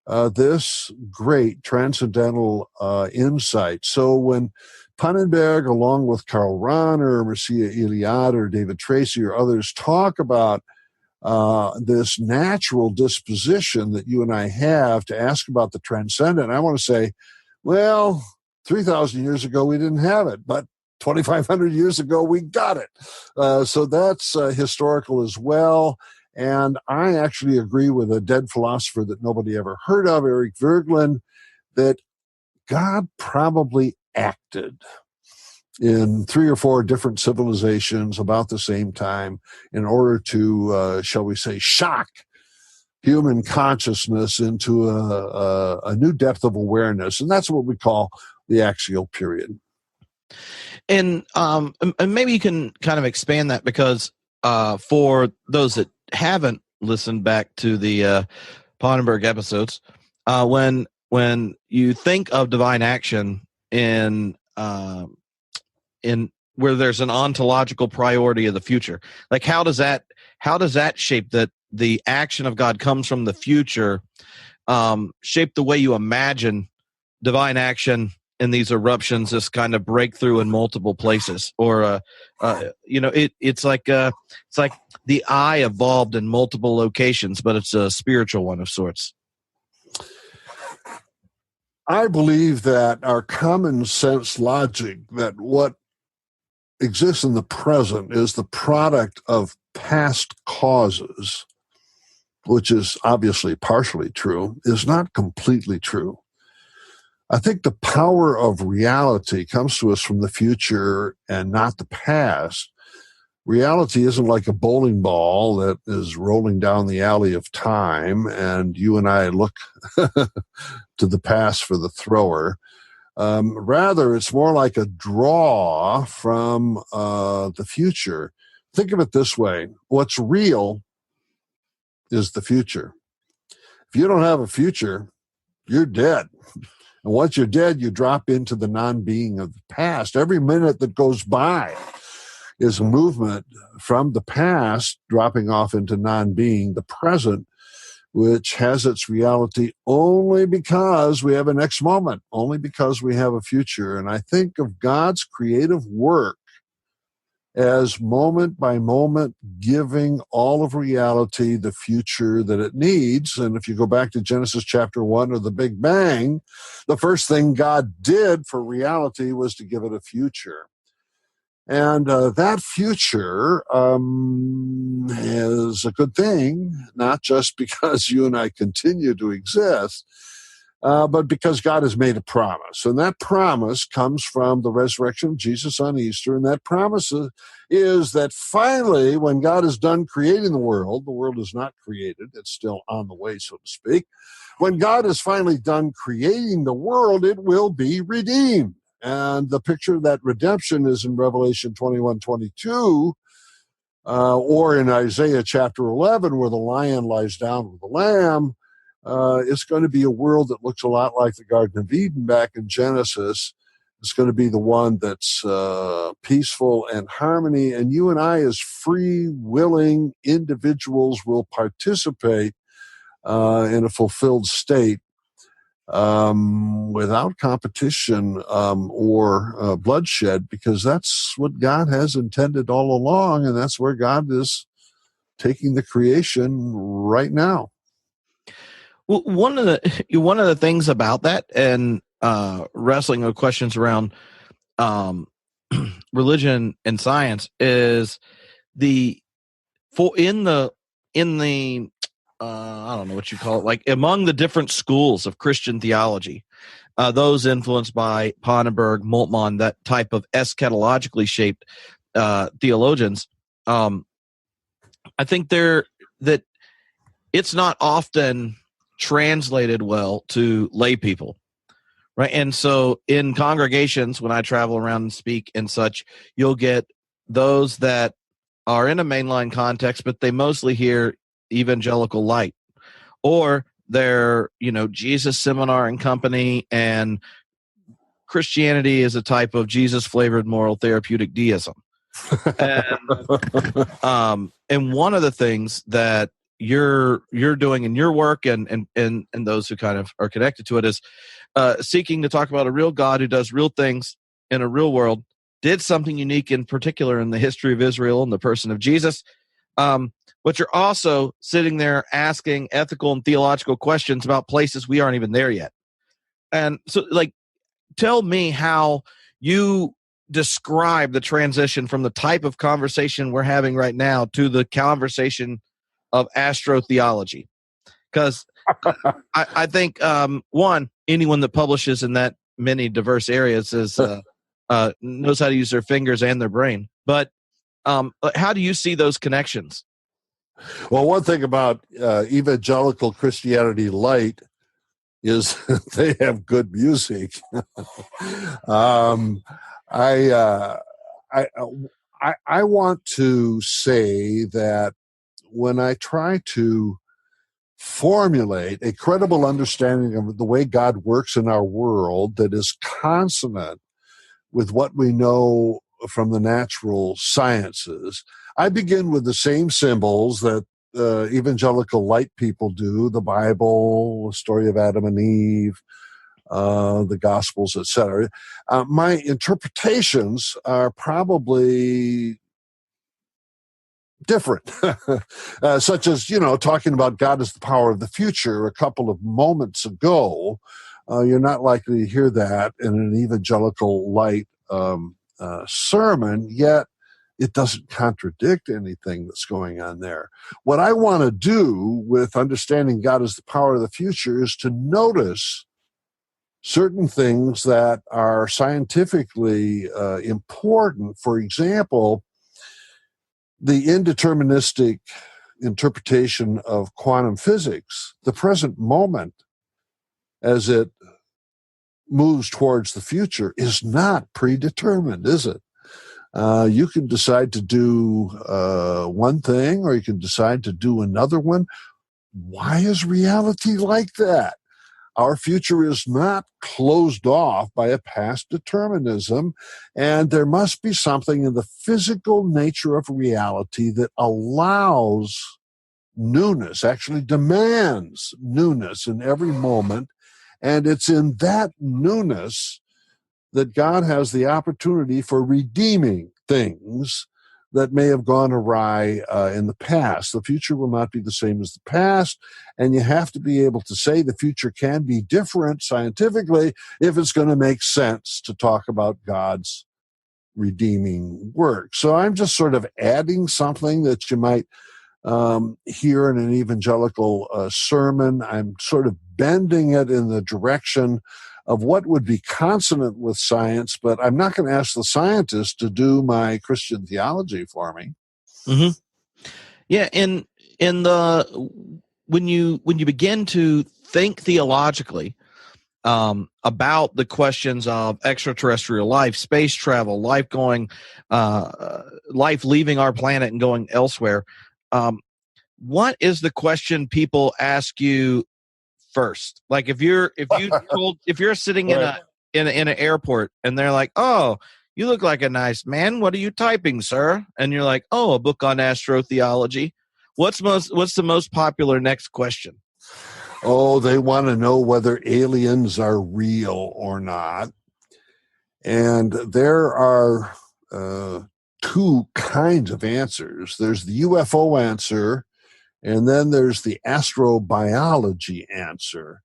Speaker 2: this great transcendental insight. So when Pannenberg, along with Karl Rahner, Mircea Eliade, or David Tracy, or others, talk about this natural disposition that you and I have to ask about the transcendent, I want to say, well, 3,000 years ago we didn't have it, but 2,500 years ago we got it. So that's historical as well. And I actually agree with a dead philosopher that nobody ever heard of, Eric Voegelin, that God probably acted in 3 or 4 different civilizations about the same time in order to, shall we say, shock human consciousness into a new depth of awareness. And that's what we call the axial period.
Speaker 1: And maybe you can kind of expand that, because for those that haven't listened back to the Pannenberg episodes, when you think of divine action in where there's an ontological priority of the future, like how does that shape that the action of God comes from the future, shape the way you imagine divine action in these eruptions, this kind of breakthrough in multiple places, or it's like the eye evolved in multiple locations, but it's a spiritual one of sorts.
Speaker 2: I believe that our common sense logic, that what exists in the present is the product of past causes, which is obviously partially true, is not completely true. I think the power of reality comes to us from the future and not the past. Reality isn't like a bowling ball that is rolling down the alley of time and you and I look to the past for the thrower. Rather, it's more like a draw from the future. Think of it this way. What's real is the future. If you don't have a future, you're dead. And once you're dead, you drop into the non-being of the past. Every minute that goes by is a movement from the past dropping off into non-being, the present, which has its reality only because we have a next moment, only because we have a future. And I think of God's creative work as moment by moment giving all of reality the future that it needs. And if you go back to Genesis chapter 1 or the Big Bang, the first thing God did for reality was to give it a future. And that future is a good thing, not just because you and I continue to exist, but because God has made a promise. And that promise comes from the resurrection of Jesus on Easter. And that promise is that finally, when God is done creating the world is not created. It's still on the way, so to speak. When God is finally done creating the world, it will be redeemed. And the picture of that redemption is in Revelation 21:22, or in Isaiah chapter 11, where the lion lies down with the lamb. It's going to be a world that looks a lot like the Garden of Eden back in Genesis. It's going to be the one that's peaceful and harmony. And you and I, as free, willing individuals, will participate in a fulfilled state without competition or bloodshed, because that's what God has intended all along, and that's where God is taking the creation right now.
Speaker 1: Well, one of the things about that, and wrestling with questions around religion and science, is in the I don't know what you call it, like among the different schools of Christian theology, those influenced by Pannenberg, Moltmann, that type of eschatologically shaped theologians, I think that it's not often translated well to lay people, right? And so in congregations, when I travel around and speak and such, you'll get those that are in a mainline context, but they mostly hear evangelical light, or they're, Jesus Seminar and Company, and Christianity is a type of Jesus flavored moral therapeutic deism. And one of the things that you're doing in your work and those who kind of are connected to it is seeking to talk about a real God who does real things in a real world, did something unique in particular in the history of Israel and the person of Jesus. But you're also sitting there asking ethical and theological questions about places we aren't even there yet. And so, tell me how you describe the transition from the type of conversation we're having right now to the conversation of astrotheology. Because I think, anyone that publishes in that many diverse areas knows how to use their fingers and their brain. But how do you see those connections?
Speaker 2: Well, one thing about evangelical Christianity light is they have good music. I want to say that when I try to formulate a credible understanding of the way God works in our world that is consonant with what we know from the natural sciences, I begin with the same symbols that evangelical light people do: the Bible, the story of Adam and Eve, the Gospels, etc. My interpretations are probably different, such as, talking about God as the power of the future a couple of moments ago. You're not likely to hear that in an evangelical light sermon, yet it doesn't contradict anything that's going on there. What I want to do with understanding God as the power of the future is to notice certain things that are scientifically important. For example, the indeterministic interpretation of quantum physics, the present moment as it moves towards the future, is not predetermined, is it? You can decide to do one thing, or you can decide to do another one. Why is reality like that? Our future is not closed off by a past determinism, and there must be something in the physical nature of reality that allows newness, actually demands newness in every moment, and it's in that newness that God has the opportunity for redeeming things that may have gone awry in the past. The future will not be the same as the past, and you have to be able to say the future can be different scientifically if it's going to make sense to talk about God's redeeming work. So I'm just sort of adding something that you might hear in an evangelical sermon. I'm sort of bending it in the direction of what would be consonant with science, but I'm not going to ask the scientist to do my Christian theology for me.
Speaker 1: Mm-hmm. Yeah, in the when you begin to think theologically about the questions of extraterrestrial life, space travel, life leaving our planet and going elsewhere, what is the question people ask you first? Like if you're sitting in an airport and they're like, "Oh, you look like a nice man. What are you typing, sir?" And you're like, "Oh, a book on astrotheology." What's the most popular next question?
Speaker 2: Oh, they want to know whether aliens are real or not. And there are two kinds of answers. There's the UFO answer, and then there's the astrobiology answer.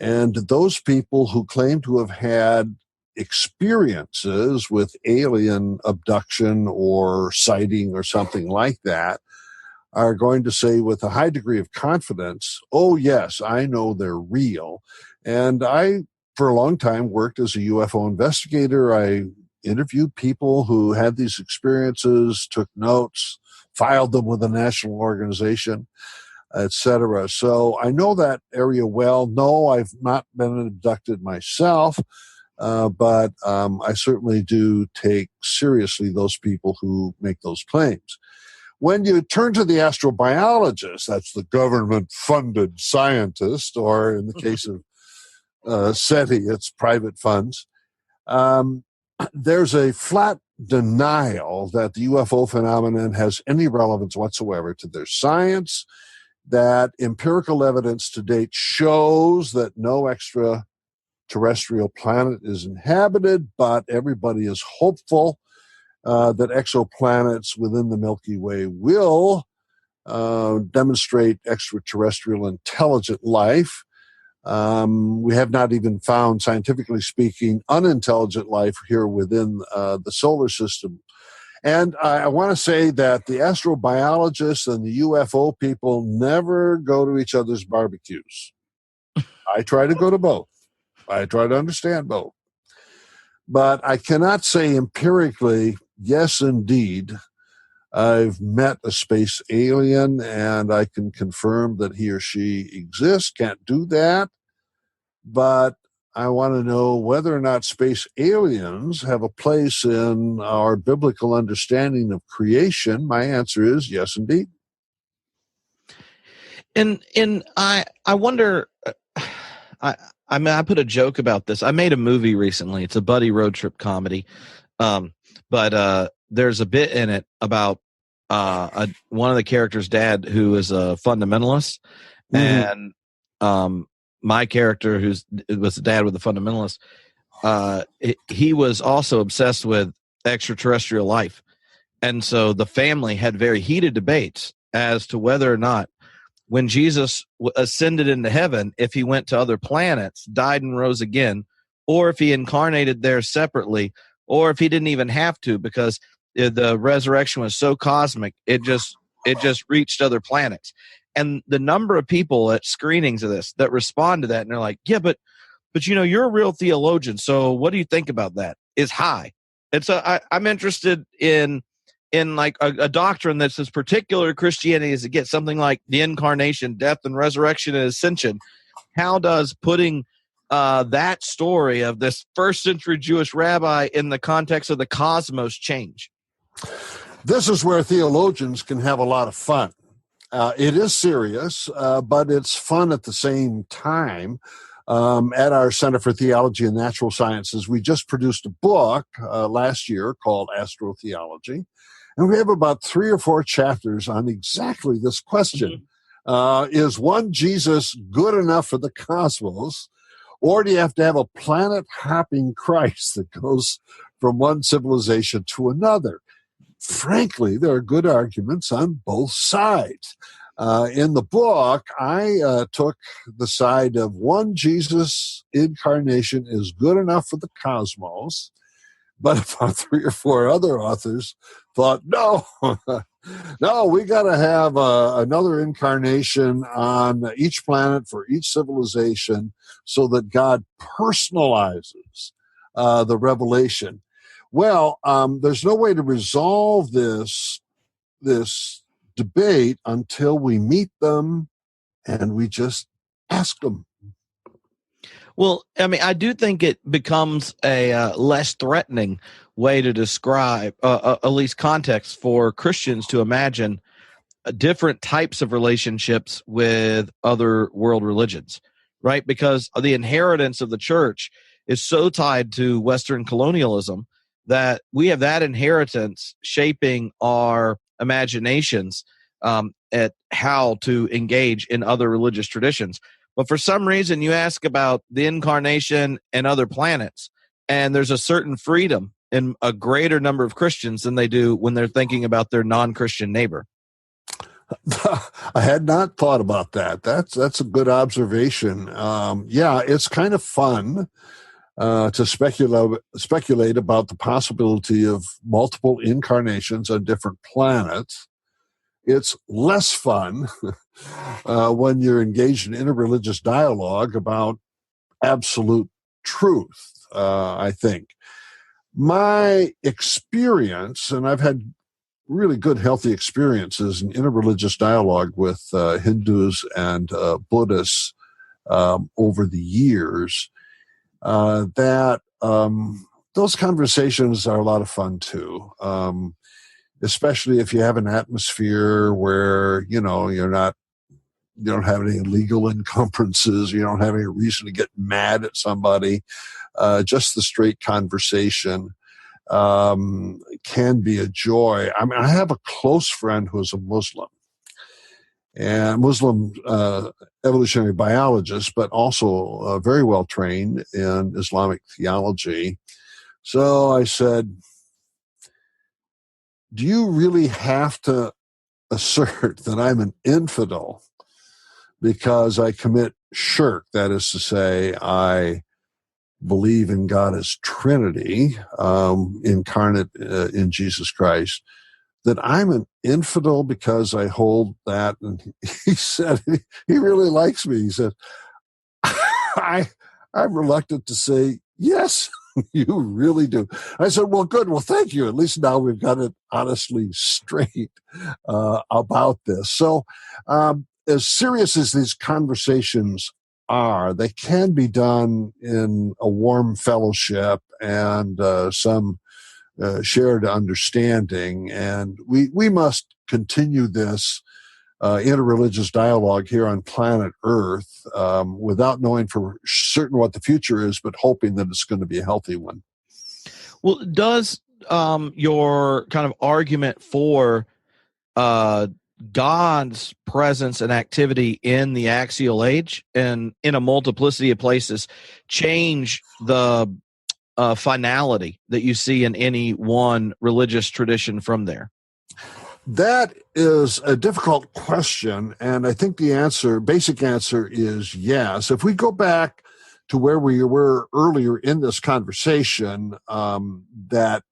Speaker 2: And those people who claim to have had experiences with alien abduction or sighting or something like that are going to say with a high degree of confidence, "Oh, yes, I know they're real." And I, for a long time, worked as a UFO investigator. I interviewed people who had these experiences, took notes, filed them with a national organization, etc. So I know that area well. No, I've not been abducted myself, but I certainly do take seriously those people who make those claims. When you turn to the astrobiologist, that's the government-funded scientist, or in the case of SETI, it's private funds, there's a flat denial that the UFO phenomenon has any relevance whatsoever to their science, that empirical evidence to date shows that no extraterrestrial planet is inhabited, but everybody is hopeful that exoplanets within the Milky Way will demonstrate extraterrestrial intelligent life. We have not even found, scientifically speaking, unintelligent life here within the solar system. And I want to say that the astrobiologists and the UFO people never go to each other's barbecues. I try to go to both. I try to understand both. But I cannot say empirically, yes, indeed, I've met a space alien and I can confirm that he or she exists. Can't do that. But I want to know whether or not space aliens have a place in our biblical understanding of creation. My answer is yes, indeed.
Speaker 1: And I wonder. I mean, I put a joke about this. I made a movie recently. It's a buddy road trip comedy, but there's a bit in it about one of the characters' dad who is a fundamentalist, and my character, was the dad with the fundamentalist, he was also obsessed with extraterrestrial life. And so the family had very heated debates as to whether or not when Jesus ascended into heaven, if he went to other planets, died and rose again, or if he incarnated there separately, or if he didn't even have to, because the resurrection was so cosmic, it just reached other planets. And the number of people at screenings of this that respond to that, and they're like, yeah, but you're a real theologian, so what do you think about that, is high. And so I'm interested in like a doctrine that's as particular to Christianity as it gets, something like the incarnation, death, and resurrection and ascension. How does putting that story of this first century Jewish rabbi in the context of the cosmos change?
Speaker 2: This is where theologians can have a lot of fun. It is serious, but it's fun at the same time. At our Center for Theology and Natural Sciences, we just produced a book last year called Astrotheology, and we have about 3 or 4 chapters on exactly this question. Is one Jesus good enough for the cosmos, or do you have to have a planet-hopping Christ that goes from one civilization to another? Frankly, there are good arguments on both sides. In the book, I took the side of one Jesus incarnation is good enough for the cosmos, but about 3 or 4 other authors thought, no, we got to have another incarnation on each planet for each civilization so that God personalizes the revelation. Well, there's no way to resolve this debate until we meet them and we just ask them.
Speaker 1: Well, I mean, I do think it becomes a less threatening way to describe, at least context for Christians to imagine different types of relationships with other world religions, right? Because the inheritance of the church is so tied to Western colonialism that we have that inheritance shaping our imaginations at how to engage in other religious traditions. But for some reason, you ask about the incarnation and other planets, and there's a certain freedom in a greater number of Christians than they do when they're thinking about their non-Christian neighbor.
Speaker 2: I had not thought about that. That's a good observation. Yeah, it's kind of fun to speculate about the possibility of multiple incarnations on different planets. It's less fun when you're engaged in interreligious dialogue about absolute truth, I think. My experience, and I've had really good, healthy experiences in interreligious dialogue with Hindus and Buddhists over the years, that those conversations are a lot of fun too. Especially if you have an atmosphere where, you don't have any legal encumbrances, you don't have any reason to get mad at somebody. Just the straight conversation can be a joy. I mean, I have a close friend who's a Muslim, and Muslim evolutionary biologist, but also very well trained in Islamic theology. So I said, do you really have to assert that I'm an infidel because I commit shirk? That is to say, I believe in God as Trinity, incarnate in Jesus Christ, that I'm an infidel because I hold that? And he said, he really likes me. He said, I'm reluctant to say yes. You really do. I said, well, good. Well, thank you. At least now we've got it honestly straight about this. So as serious as these conversations are, they can be done in a warm fellowship and some shared understanding. And we must continue this interreligious dialogue here on planet Earth without knowing for certain what the future is, but hoping that it's going to be a healthy one.
Speaker 1: Well, does your kind of argument for God's presence and activity in the axial age and in a multiplicity of places change the finality that you see in any one religious tradition from there?
Speaker 2: That is a difficult question, and I think the basic answer is yes. If we go back to where we were earlier in this conversation, that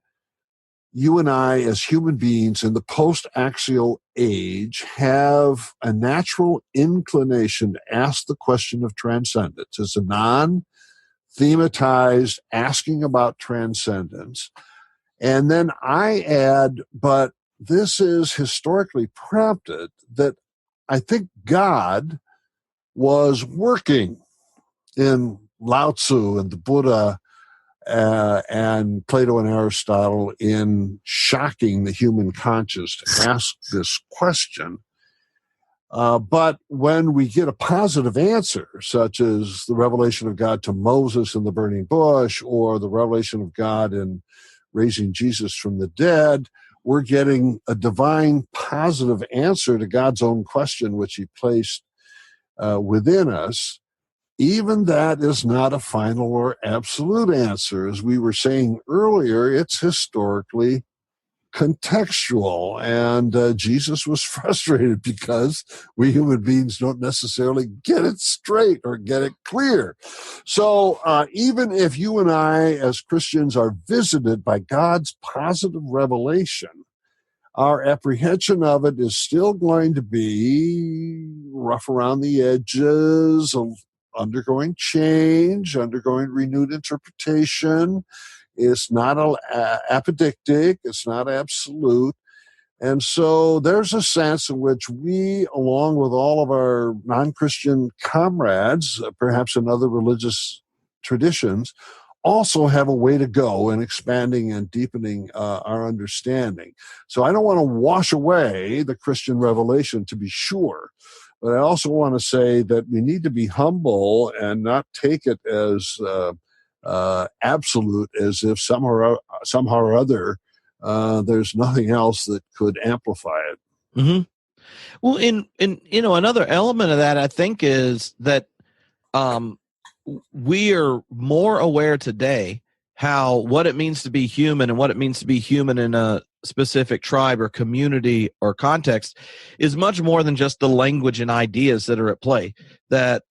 Speaker 2: you and I, as human beings in the post-axial age, have a natural inclination to ask the question of transcendence. It's a non-thematized asking about transcendence. And then I add, but this is historically prompted, that I think God was working in Lao Tzu and the Buddha and Plato and Aristotle in shocking the human conscious to ask this question. But when we get a positive answer, such as the revelation of God to Moses in the burning bush, or the revelation of God in raising Jesus from the dead, we're getting a divine positive answer to God's own question, which he placed within us. Even that is not a final or absolute answer. As we were saying earlier, it's historically contextual. And Jesus was frustrated because we human beings don't necessarily get it straight or get it clear. So even if you and I as Christians are visited by God's positive revelation, our apprehension of it is still going to be rough around the edges, undergoing change, undergoing renewed interpretation. It's not apodictic. It's not absolute. And so there's a sense in which we, along with all of our non-Christian comrades, perhaps in other religious traditions, also have a way to go in expanding and deepening our understanding. So I don't want to wash away the Christian revelation, to be sure. But I also want to say that we need to be humble and not take it as absolute, as if somehow or other there's nothing else that could amplify it.
Speaker 1: Mm-hmm. Well, in another element of that, I think, is that we are more aware today what it means to be human and what it means to be human in a specific tribe or community or context is much more than just the language and ideas that are at play. But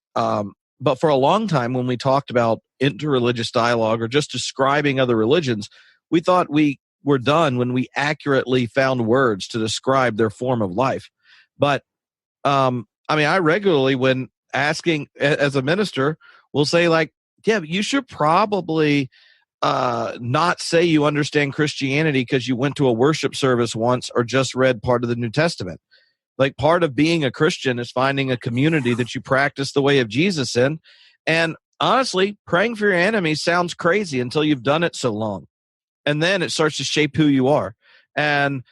Speaker 1: for a long time, when we talked about interreligious dialogue or just describing other religions, we thought we were done when we accurately found words to describe their form of life. But I regularly, when asking as a minister, will say, like, yeah, you should probably not say you understand Christianity because you went to a worship service once or just read part of the New Testament. Like, part of being a Christian is finding a community that you practice the way of Jesus in. And honestly, praying for your enemies sounds crazy until you've done it so long. And then it starts to shape who you are. And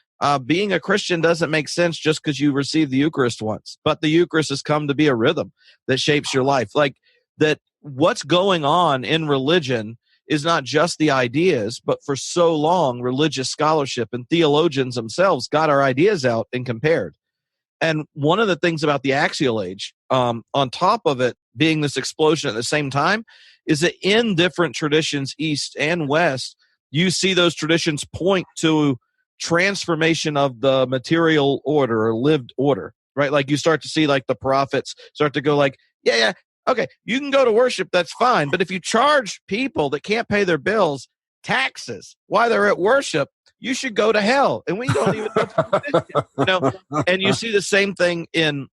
Speaker 1: being a Christian doesn't make sense just because you received the Eucharist once. But the Eucharist has come to be a rhythm that shapes your life. Like, that what's going on in religion is not just the ideas, but for so long, religious scholarship and theologians themselves got our ideas out and compared. And one of the things about the axial age, on top of it being this explosion at the same time, is that in different traditions, East and West, you see those traditions point to transformation of the material order or lived order, right? Like, you start to see, like, the prophets start to go like, yeah, okay, you can go to worship, that's fine. But if you charge people that can't pay their bills taxes while they're at worship, you should go to hell. And we don't even know. And you see the same thing in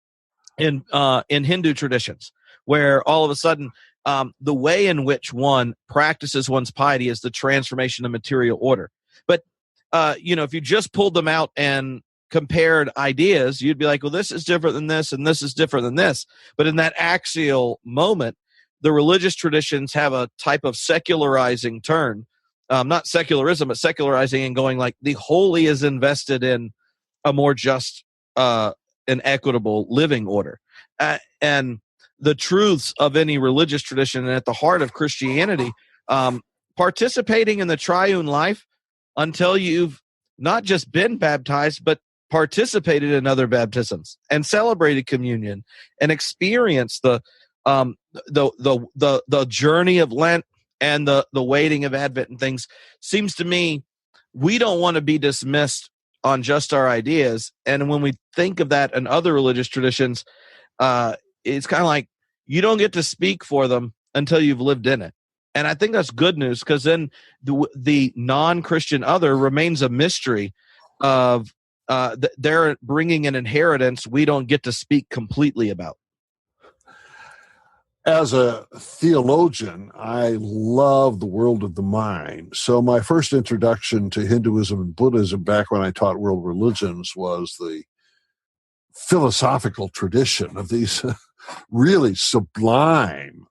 Speaker 1: Hindu traditions, where all of a sudden the way in which one practices one's piety is the transformation of material order. But if you just pulled them out and compared ideas, you'd be like, well, this is different than this, and this is different than this. But in that axial moment, the religious traditions have a type of secularizing turn, not secularism, but secularizing, and going like, the holy is invested in a more just and equitable living order. And the truths of any religious tradition, and at the heart of Christianity, participating in the triune life until you've not just been baptized, but participated in other baptisms and celebrated communion and experienced the journey of Lent and the waiting of Advent and things. Seems to me we don't want to be dismissed on just our ideas. And when we think of that in other religious traditions, it's kind of like, you don't get to speak for them, until you've lived in it. And I think that's good news, because then the non-Christian other remains a mystery of they're bringing an inheritance we don't get to speak completely about.
Speaker 2: As a theologian, I love the world of the mind. So my first introduction to Hinduism and Buddhism back when I taught world religions was the philosophical tradition of these really sublime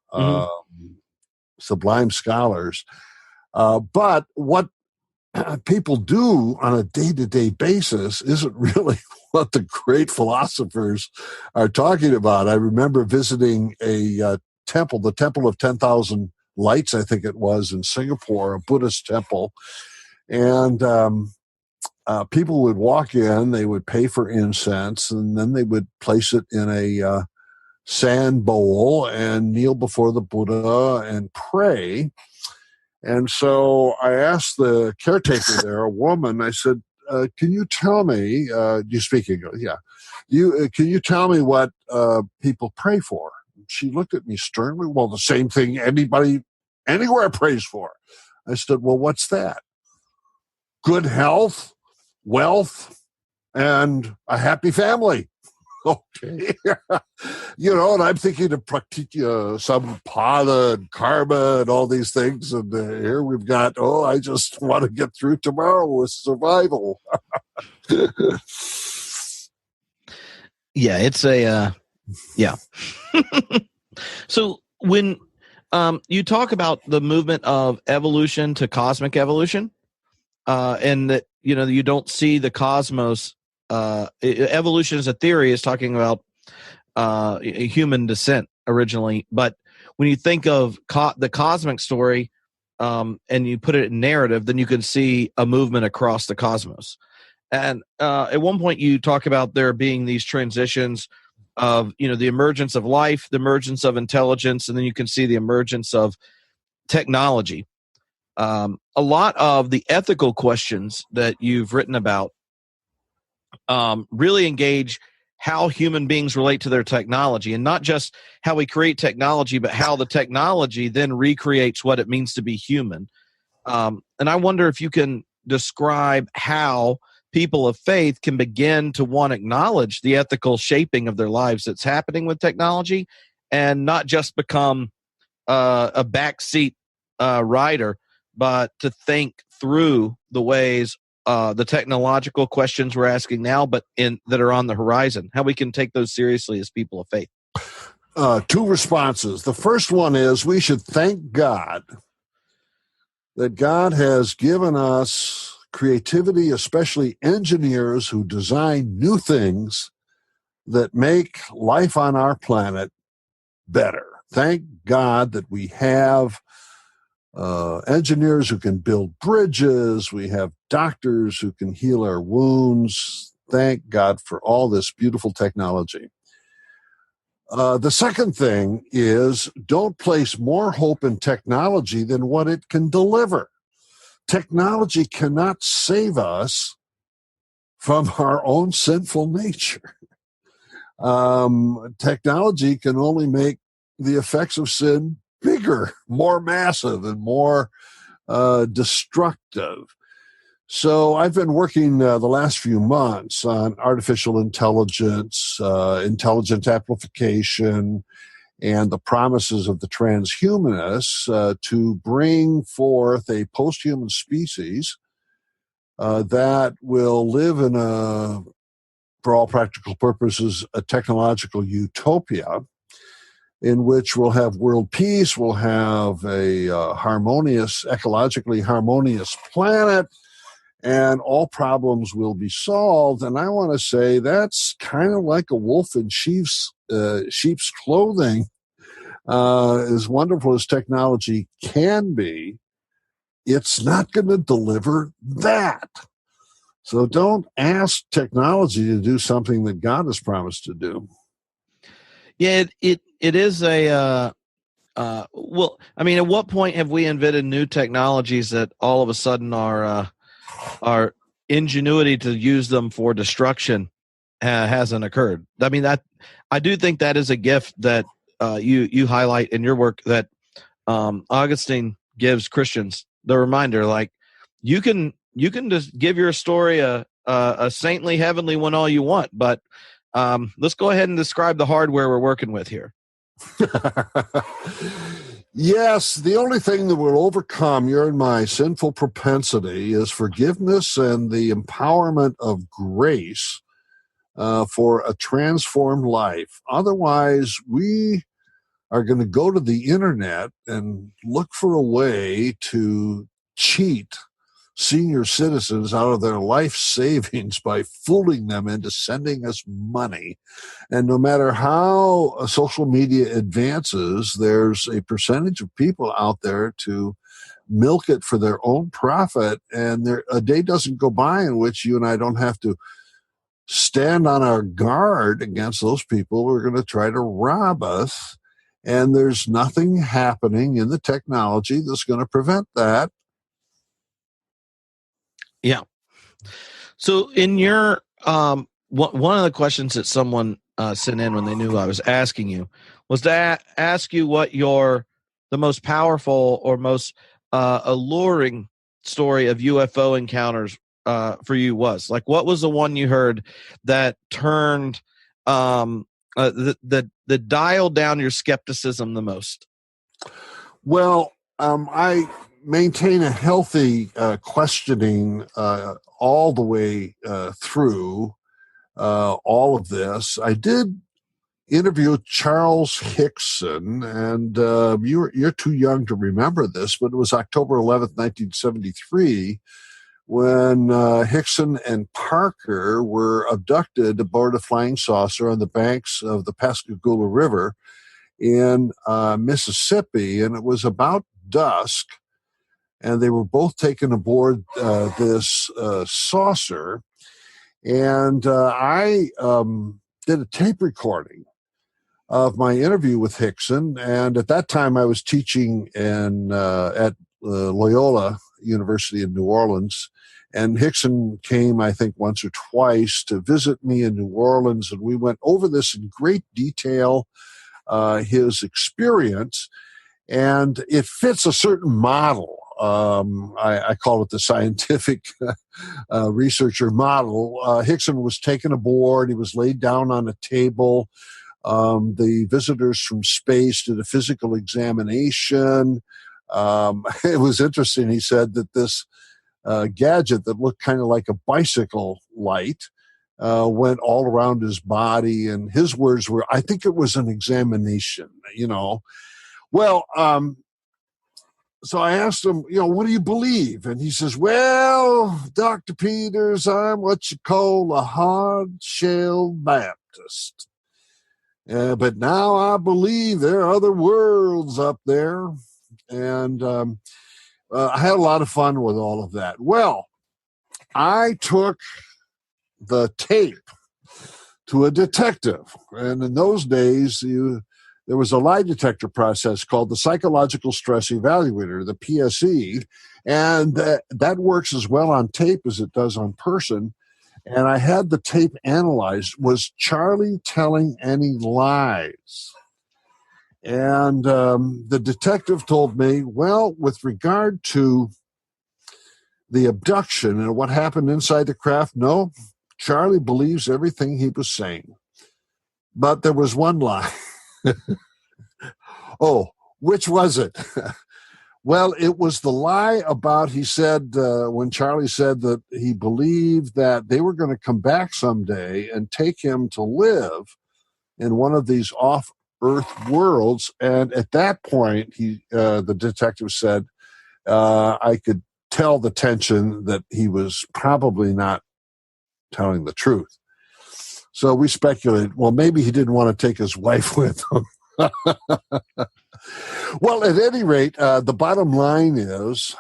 Speaker 2: sublime scholars. But what people do on a day-to-day basis isn't really what the great philosophers are talking about. I remember visiting a temple, the Temple of 10,000 Lights, I think it was, in Singapore, a Buddhist temple. And people would walk in, they would pay for incense, and then they would place it in a sand bowl and kneel before the Buddha and pray. And so I asked the caretaker there, a woman, I said, can you tell me, you speak English? Yeah. Can you tell me what people pray for? She looked at me sternly. Well, the same thing anybody anywhere prays for. I said, well, what's that? Good health, wealth, and a happy family. Okay. And I'm thinking of praktika, sampada, and karma, and all these things. And here we've got, I just want to get through tomorrow with survival.
Speaker 1: Yeah, it's yeah. So when you talk about the movement of evolution to cosmic evolution, and that, you don't see the cosmos, evolution as a theory is talking about human descent originally, but when you think of the cosmic story and you put it in narrative, then you can see a movement across the cosmos. And at one point you talk about there being these transitions of the emergence of life, the emergence of intelligence, and then you can see the emergence of technology. A lot of the ethical questions that you've written about really engage how human beings relate to their technology, and not just how we create technology, but how the technology then recreates what it means to be human. And I wonder if you can describe how people of faith can begin to acknowledge the ethical shaping of their lives that's happening with technology, and not just become a backseat rider, but to think through the ways the technological questions we're asking now, but that are on the horizon, how we can take those seriously as people of faith.
Speaker 2: Two responses. The first one is we should thank God that God has given us creativity, especially engineers who design new things that make life on our planet better. Thank God that we have engineers who can build bridges. We have doctors who can heal our wounds. Thank God for all this beautiful technology. The second thing is, don't place more hope in technology than what it can deliver. Technology cannot save us from our own sinful nature. Technology can only make the effects of sin bigger, more massive, and more destructive. So I've been working the last few months on artificial intelligence, intelligent amplification, and the promises of the transhumanists to bring forth a posthuman species that will live in for all practical purposes, a technological utopia in which we'll have world peace, we'll have a ecologically harmonious planet, and all problems will be solved. And I want to say that's kind of like a wolf in sheep's clothing. As wonderful as technology can be, it's not going to deliver that. So don't ask technology to do something that God has promised to do.
Speaker 1: Yeah, it is a well, I mean, at what point have we invented new technologies that all of a sudden our ingenuity to use them for destruction hasn't occurred? I mean, that I do think that is a gift that you highlight in your work, that Augustine gives Christians the reminder, like, you can just give your story a saintly heavenly one all you want, but let's go ahead and describe the hardware we're working with here.
Speaker 2: Yes, the only thing that will overcome your and my sinful propensity is forgiveness and the empowerment of grace for a transformed life. Otherwise, we are going to go to the internet and look for a way to cheat senior citizens out of their life savings by fooling them into sending us money. And no matter how social media advances, there's a percentage of people out there to milk it for their own profit. And a day doesn't go by in which you and I don't have to stand on our guard against those people who are going to try to rob us. And there's nothing happening in the technology that's going to prevent that.
Speaker 1: Yeah. So in your one of the questions that someone sent in when they knew I was asking you was to ask you what the most powerful or most alluring story of UFO encounters for you was. Like, what was the one you heard that turned that dialed down your skepticism the most?
Speaker 2: Well, I maintain a healthy questioning all the way through all of this. I did interview Charles Hickson, and you're too young to remember this, but it was October 11th, 1973, when Hickson and Parker were abducted aboard a flying saucer on the banks of the Pascagoula River in Mississippi, and it was about dusk, and they were both taken aboard this saucer, and I did a tape recording of my interview with Hickson, and at that time I was teaching at Loyola University in New Orleans, and Hickson came, I think, once or twice to visit me in New Orleans, and we went over this in great detail, his experience, and it fits a certain model. I call it the scientific researcher model. Hickson was taken aboard. He was laid down on a table. The visitors from space did a physical examination. It was interesting. He said that this gadget that looked kind of like a bicycle light went all around his body, and his words were, I think it was an examination, Well, so I asked him, what do you believe? And he says, well, Dr. Peters, I'm what you call a hard-shell Baptist. But now I believe there are other worlds up there. And I had a lot of fun with all of that. Well, I took the tape to a detective. And in those days, there was a lie detector process called the Psychological Stress Evaluator, the PSE, and that works as well on tape as it does on person. And I had the tape analyzed. Was Charlie telling any lies? And the detective told me, well, with regard to the abduction and what happened inside the craft, no, Charlie believes everything he was saying. But there was one lie. Oh, which was it? Well, it was the lie about, he said, when Charlie said that he believed that they were going to come back someday and take him to live in one of these off-Earth worlds. And at that point, the detective said, I could tell the tension that he was probably not telling the truth. So we speculated, well, maybe he didn't want to take his wife with him. Well, at any rate, the bottom line is,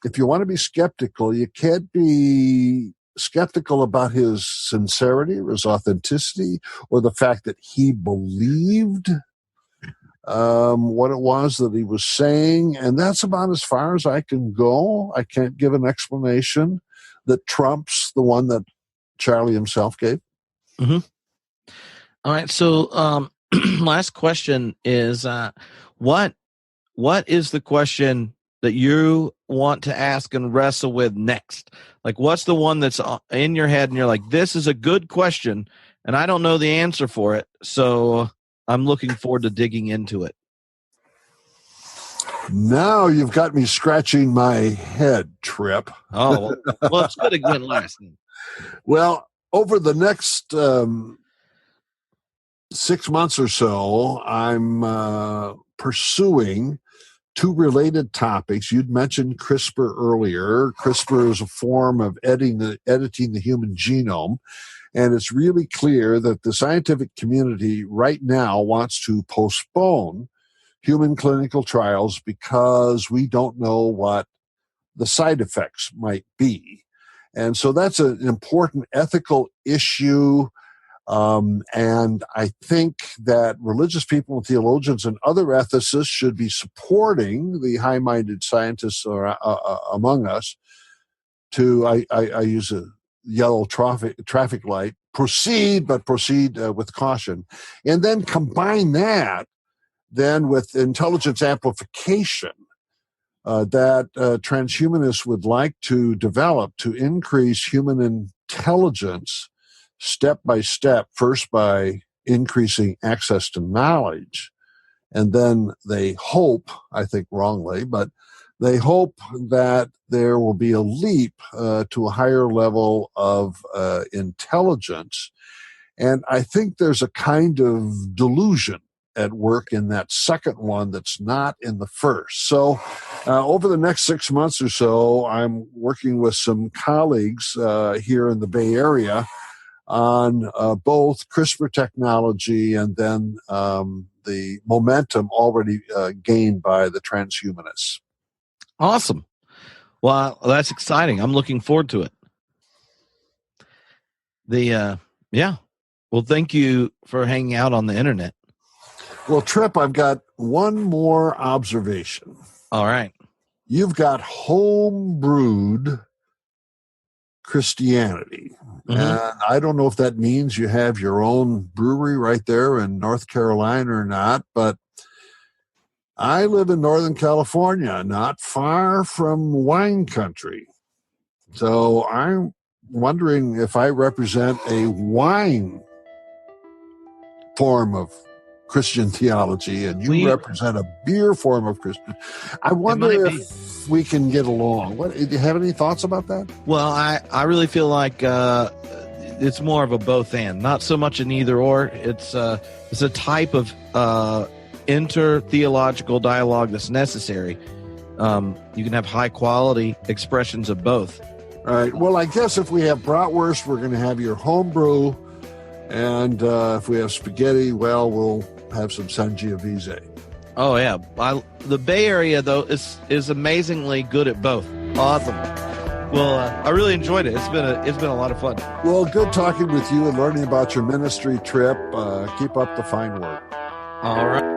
Speaker 2: if you want to be skeptical, you can't be skeptical about his sincerity or his authenticity or the fact that he believed what it was that he was saying. And that's about as far as I can go. I can't give an explanation that trumps the one that Charlie himself gave.
Speaker 1: Mm-hmm. All right. So last question is, what is the question that you want to ask and wrestle with next? Like, what's the one that's in your head and you're like, this is a good question and I don't know the answer for it, so I'm looking forward to digging into it?
Speaker 2: Now you've got me scratching my head, Trip.
Speaker 1: Oh, well, it's good it went last.
Speaker 2: Well, over the next 6 months or so, I'm pursuing two related topics. You'd mentioned CRISPR earlier. CRISPR is a form of editing the human genome. And it's really clear that the scientific community right now wants to postpone human clinical trials because we don't know what the side effects might be. And so that's an important ethical issue. And I think that religious people and theologians and other ethicists should be supporting the high-minded scientists among us to, I use a yellow traffic light, proceed with caution. And then combine that then with intelligence amplification that transhumanists would like to develop to increase human intelligence step by step, first by increasing access to knowledge. And then they hope, I think wrongly, but they hope that there will be a leap to a higher level of intelligence. And I think there's a kind of delusion at work in that second one that's not in the first. So over the next 6 months or so, I'm working with some colleagues here in the Bay Area on both CRISPR technology and then the momentum already gained by the transhumanists.
Speaker 1: Awesome. Well, that's exciting. I'm looking forward to it. Well, thank you for hanging out on the internet.
Speaker 2: Well, Trip, I've got one more observation.
Speaker 1: All right.
Speaker 2: You've got home-brewed Christianity.
Speaker 1: Mm-hmm.
Speaker 2: And I don't know if that means you have your own brewery right there in North Carolina or not, but I live in Northern California, not far from wine country. So I'm wondering if I represent a wine form of Christian theology and you represent a beer form of Christian. I wonder if we can get along. Do you have any thoughts about that?
Speaker 1: Well, I really feel like it's more of a both and, not so much an either or. It's a type of inter-theological dialogue that's necessary. You can have high quality expressions of both.
Speaker 2: All right. Well, I guess if we have bratwurst, we're going to have your homebrew. And if we have spaghetti, well, we'll have some Sangiovese.
Speaker 1: Oh, yeah. The Bay Area, though, is amazingly good at both. Awesome. Well, I really enjoyed it. It's been a lot of fun.
Speaker 2: Well, good talking with you and learning about your ministry, Trip. Keep up the fine work.
Speaker 1: All right.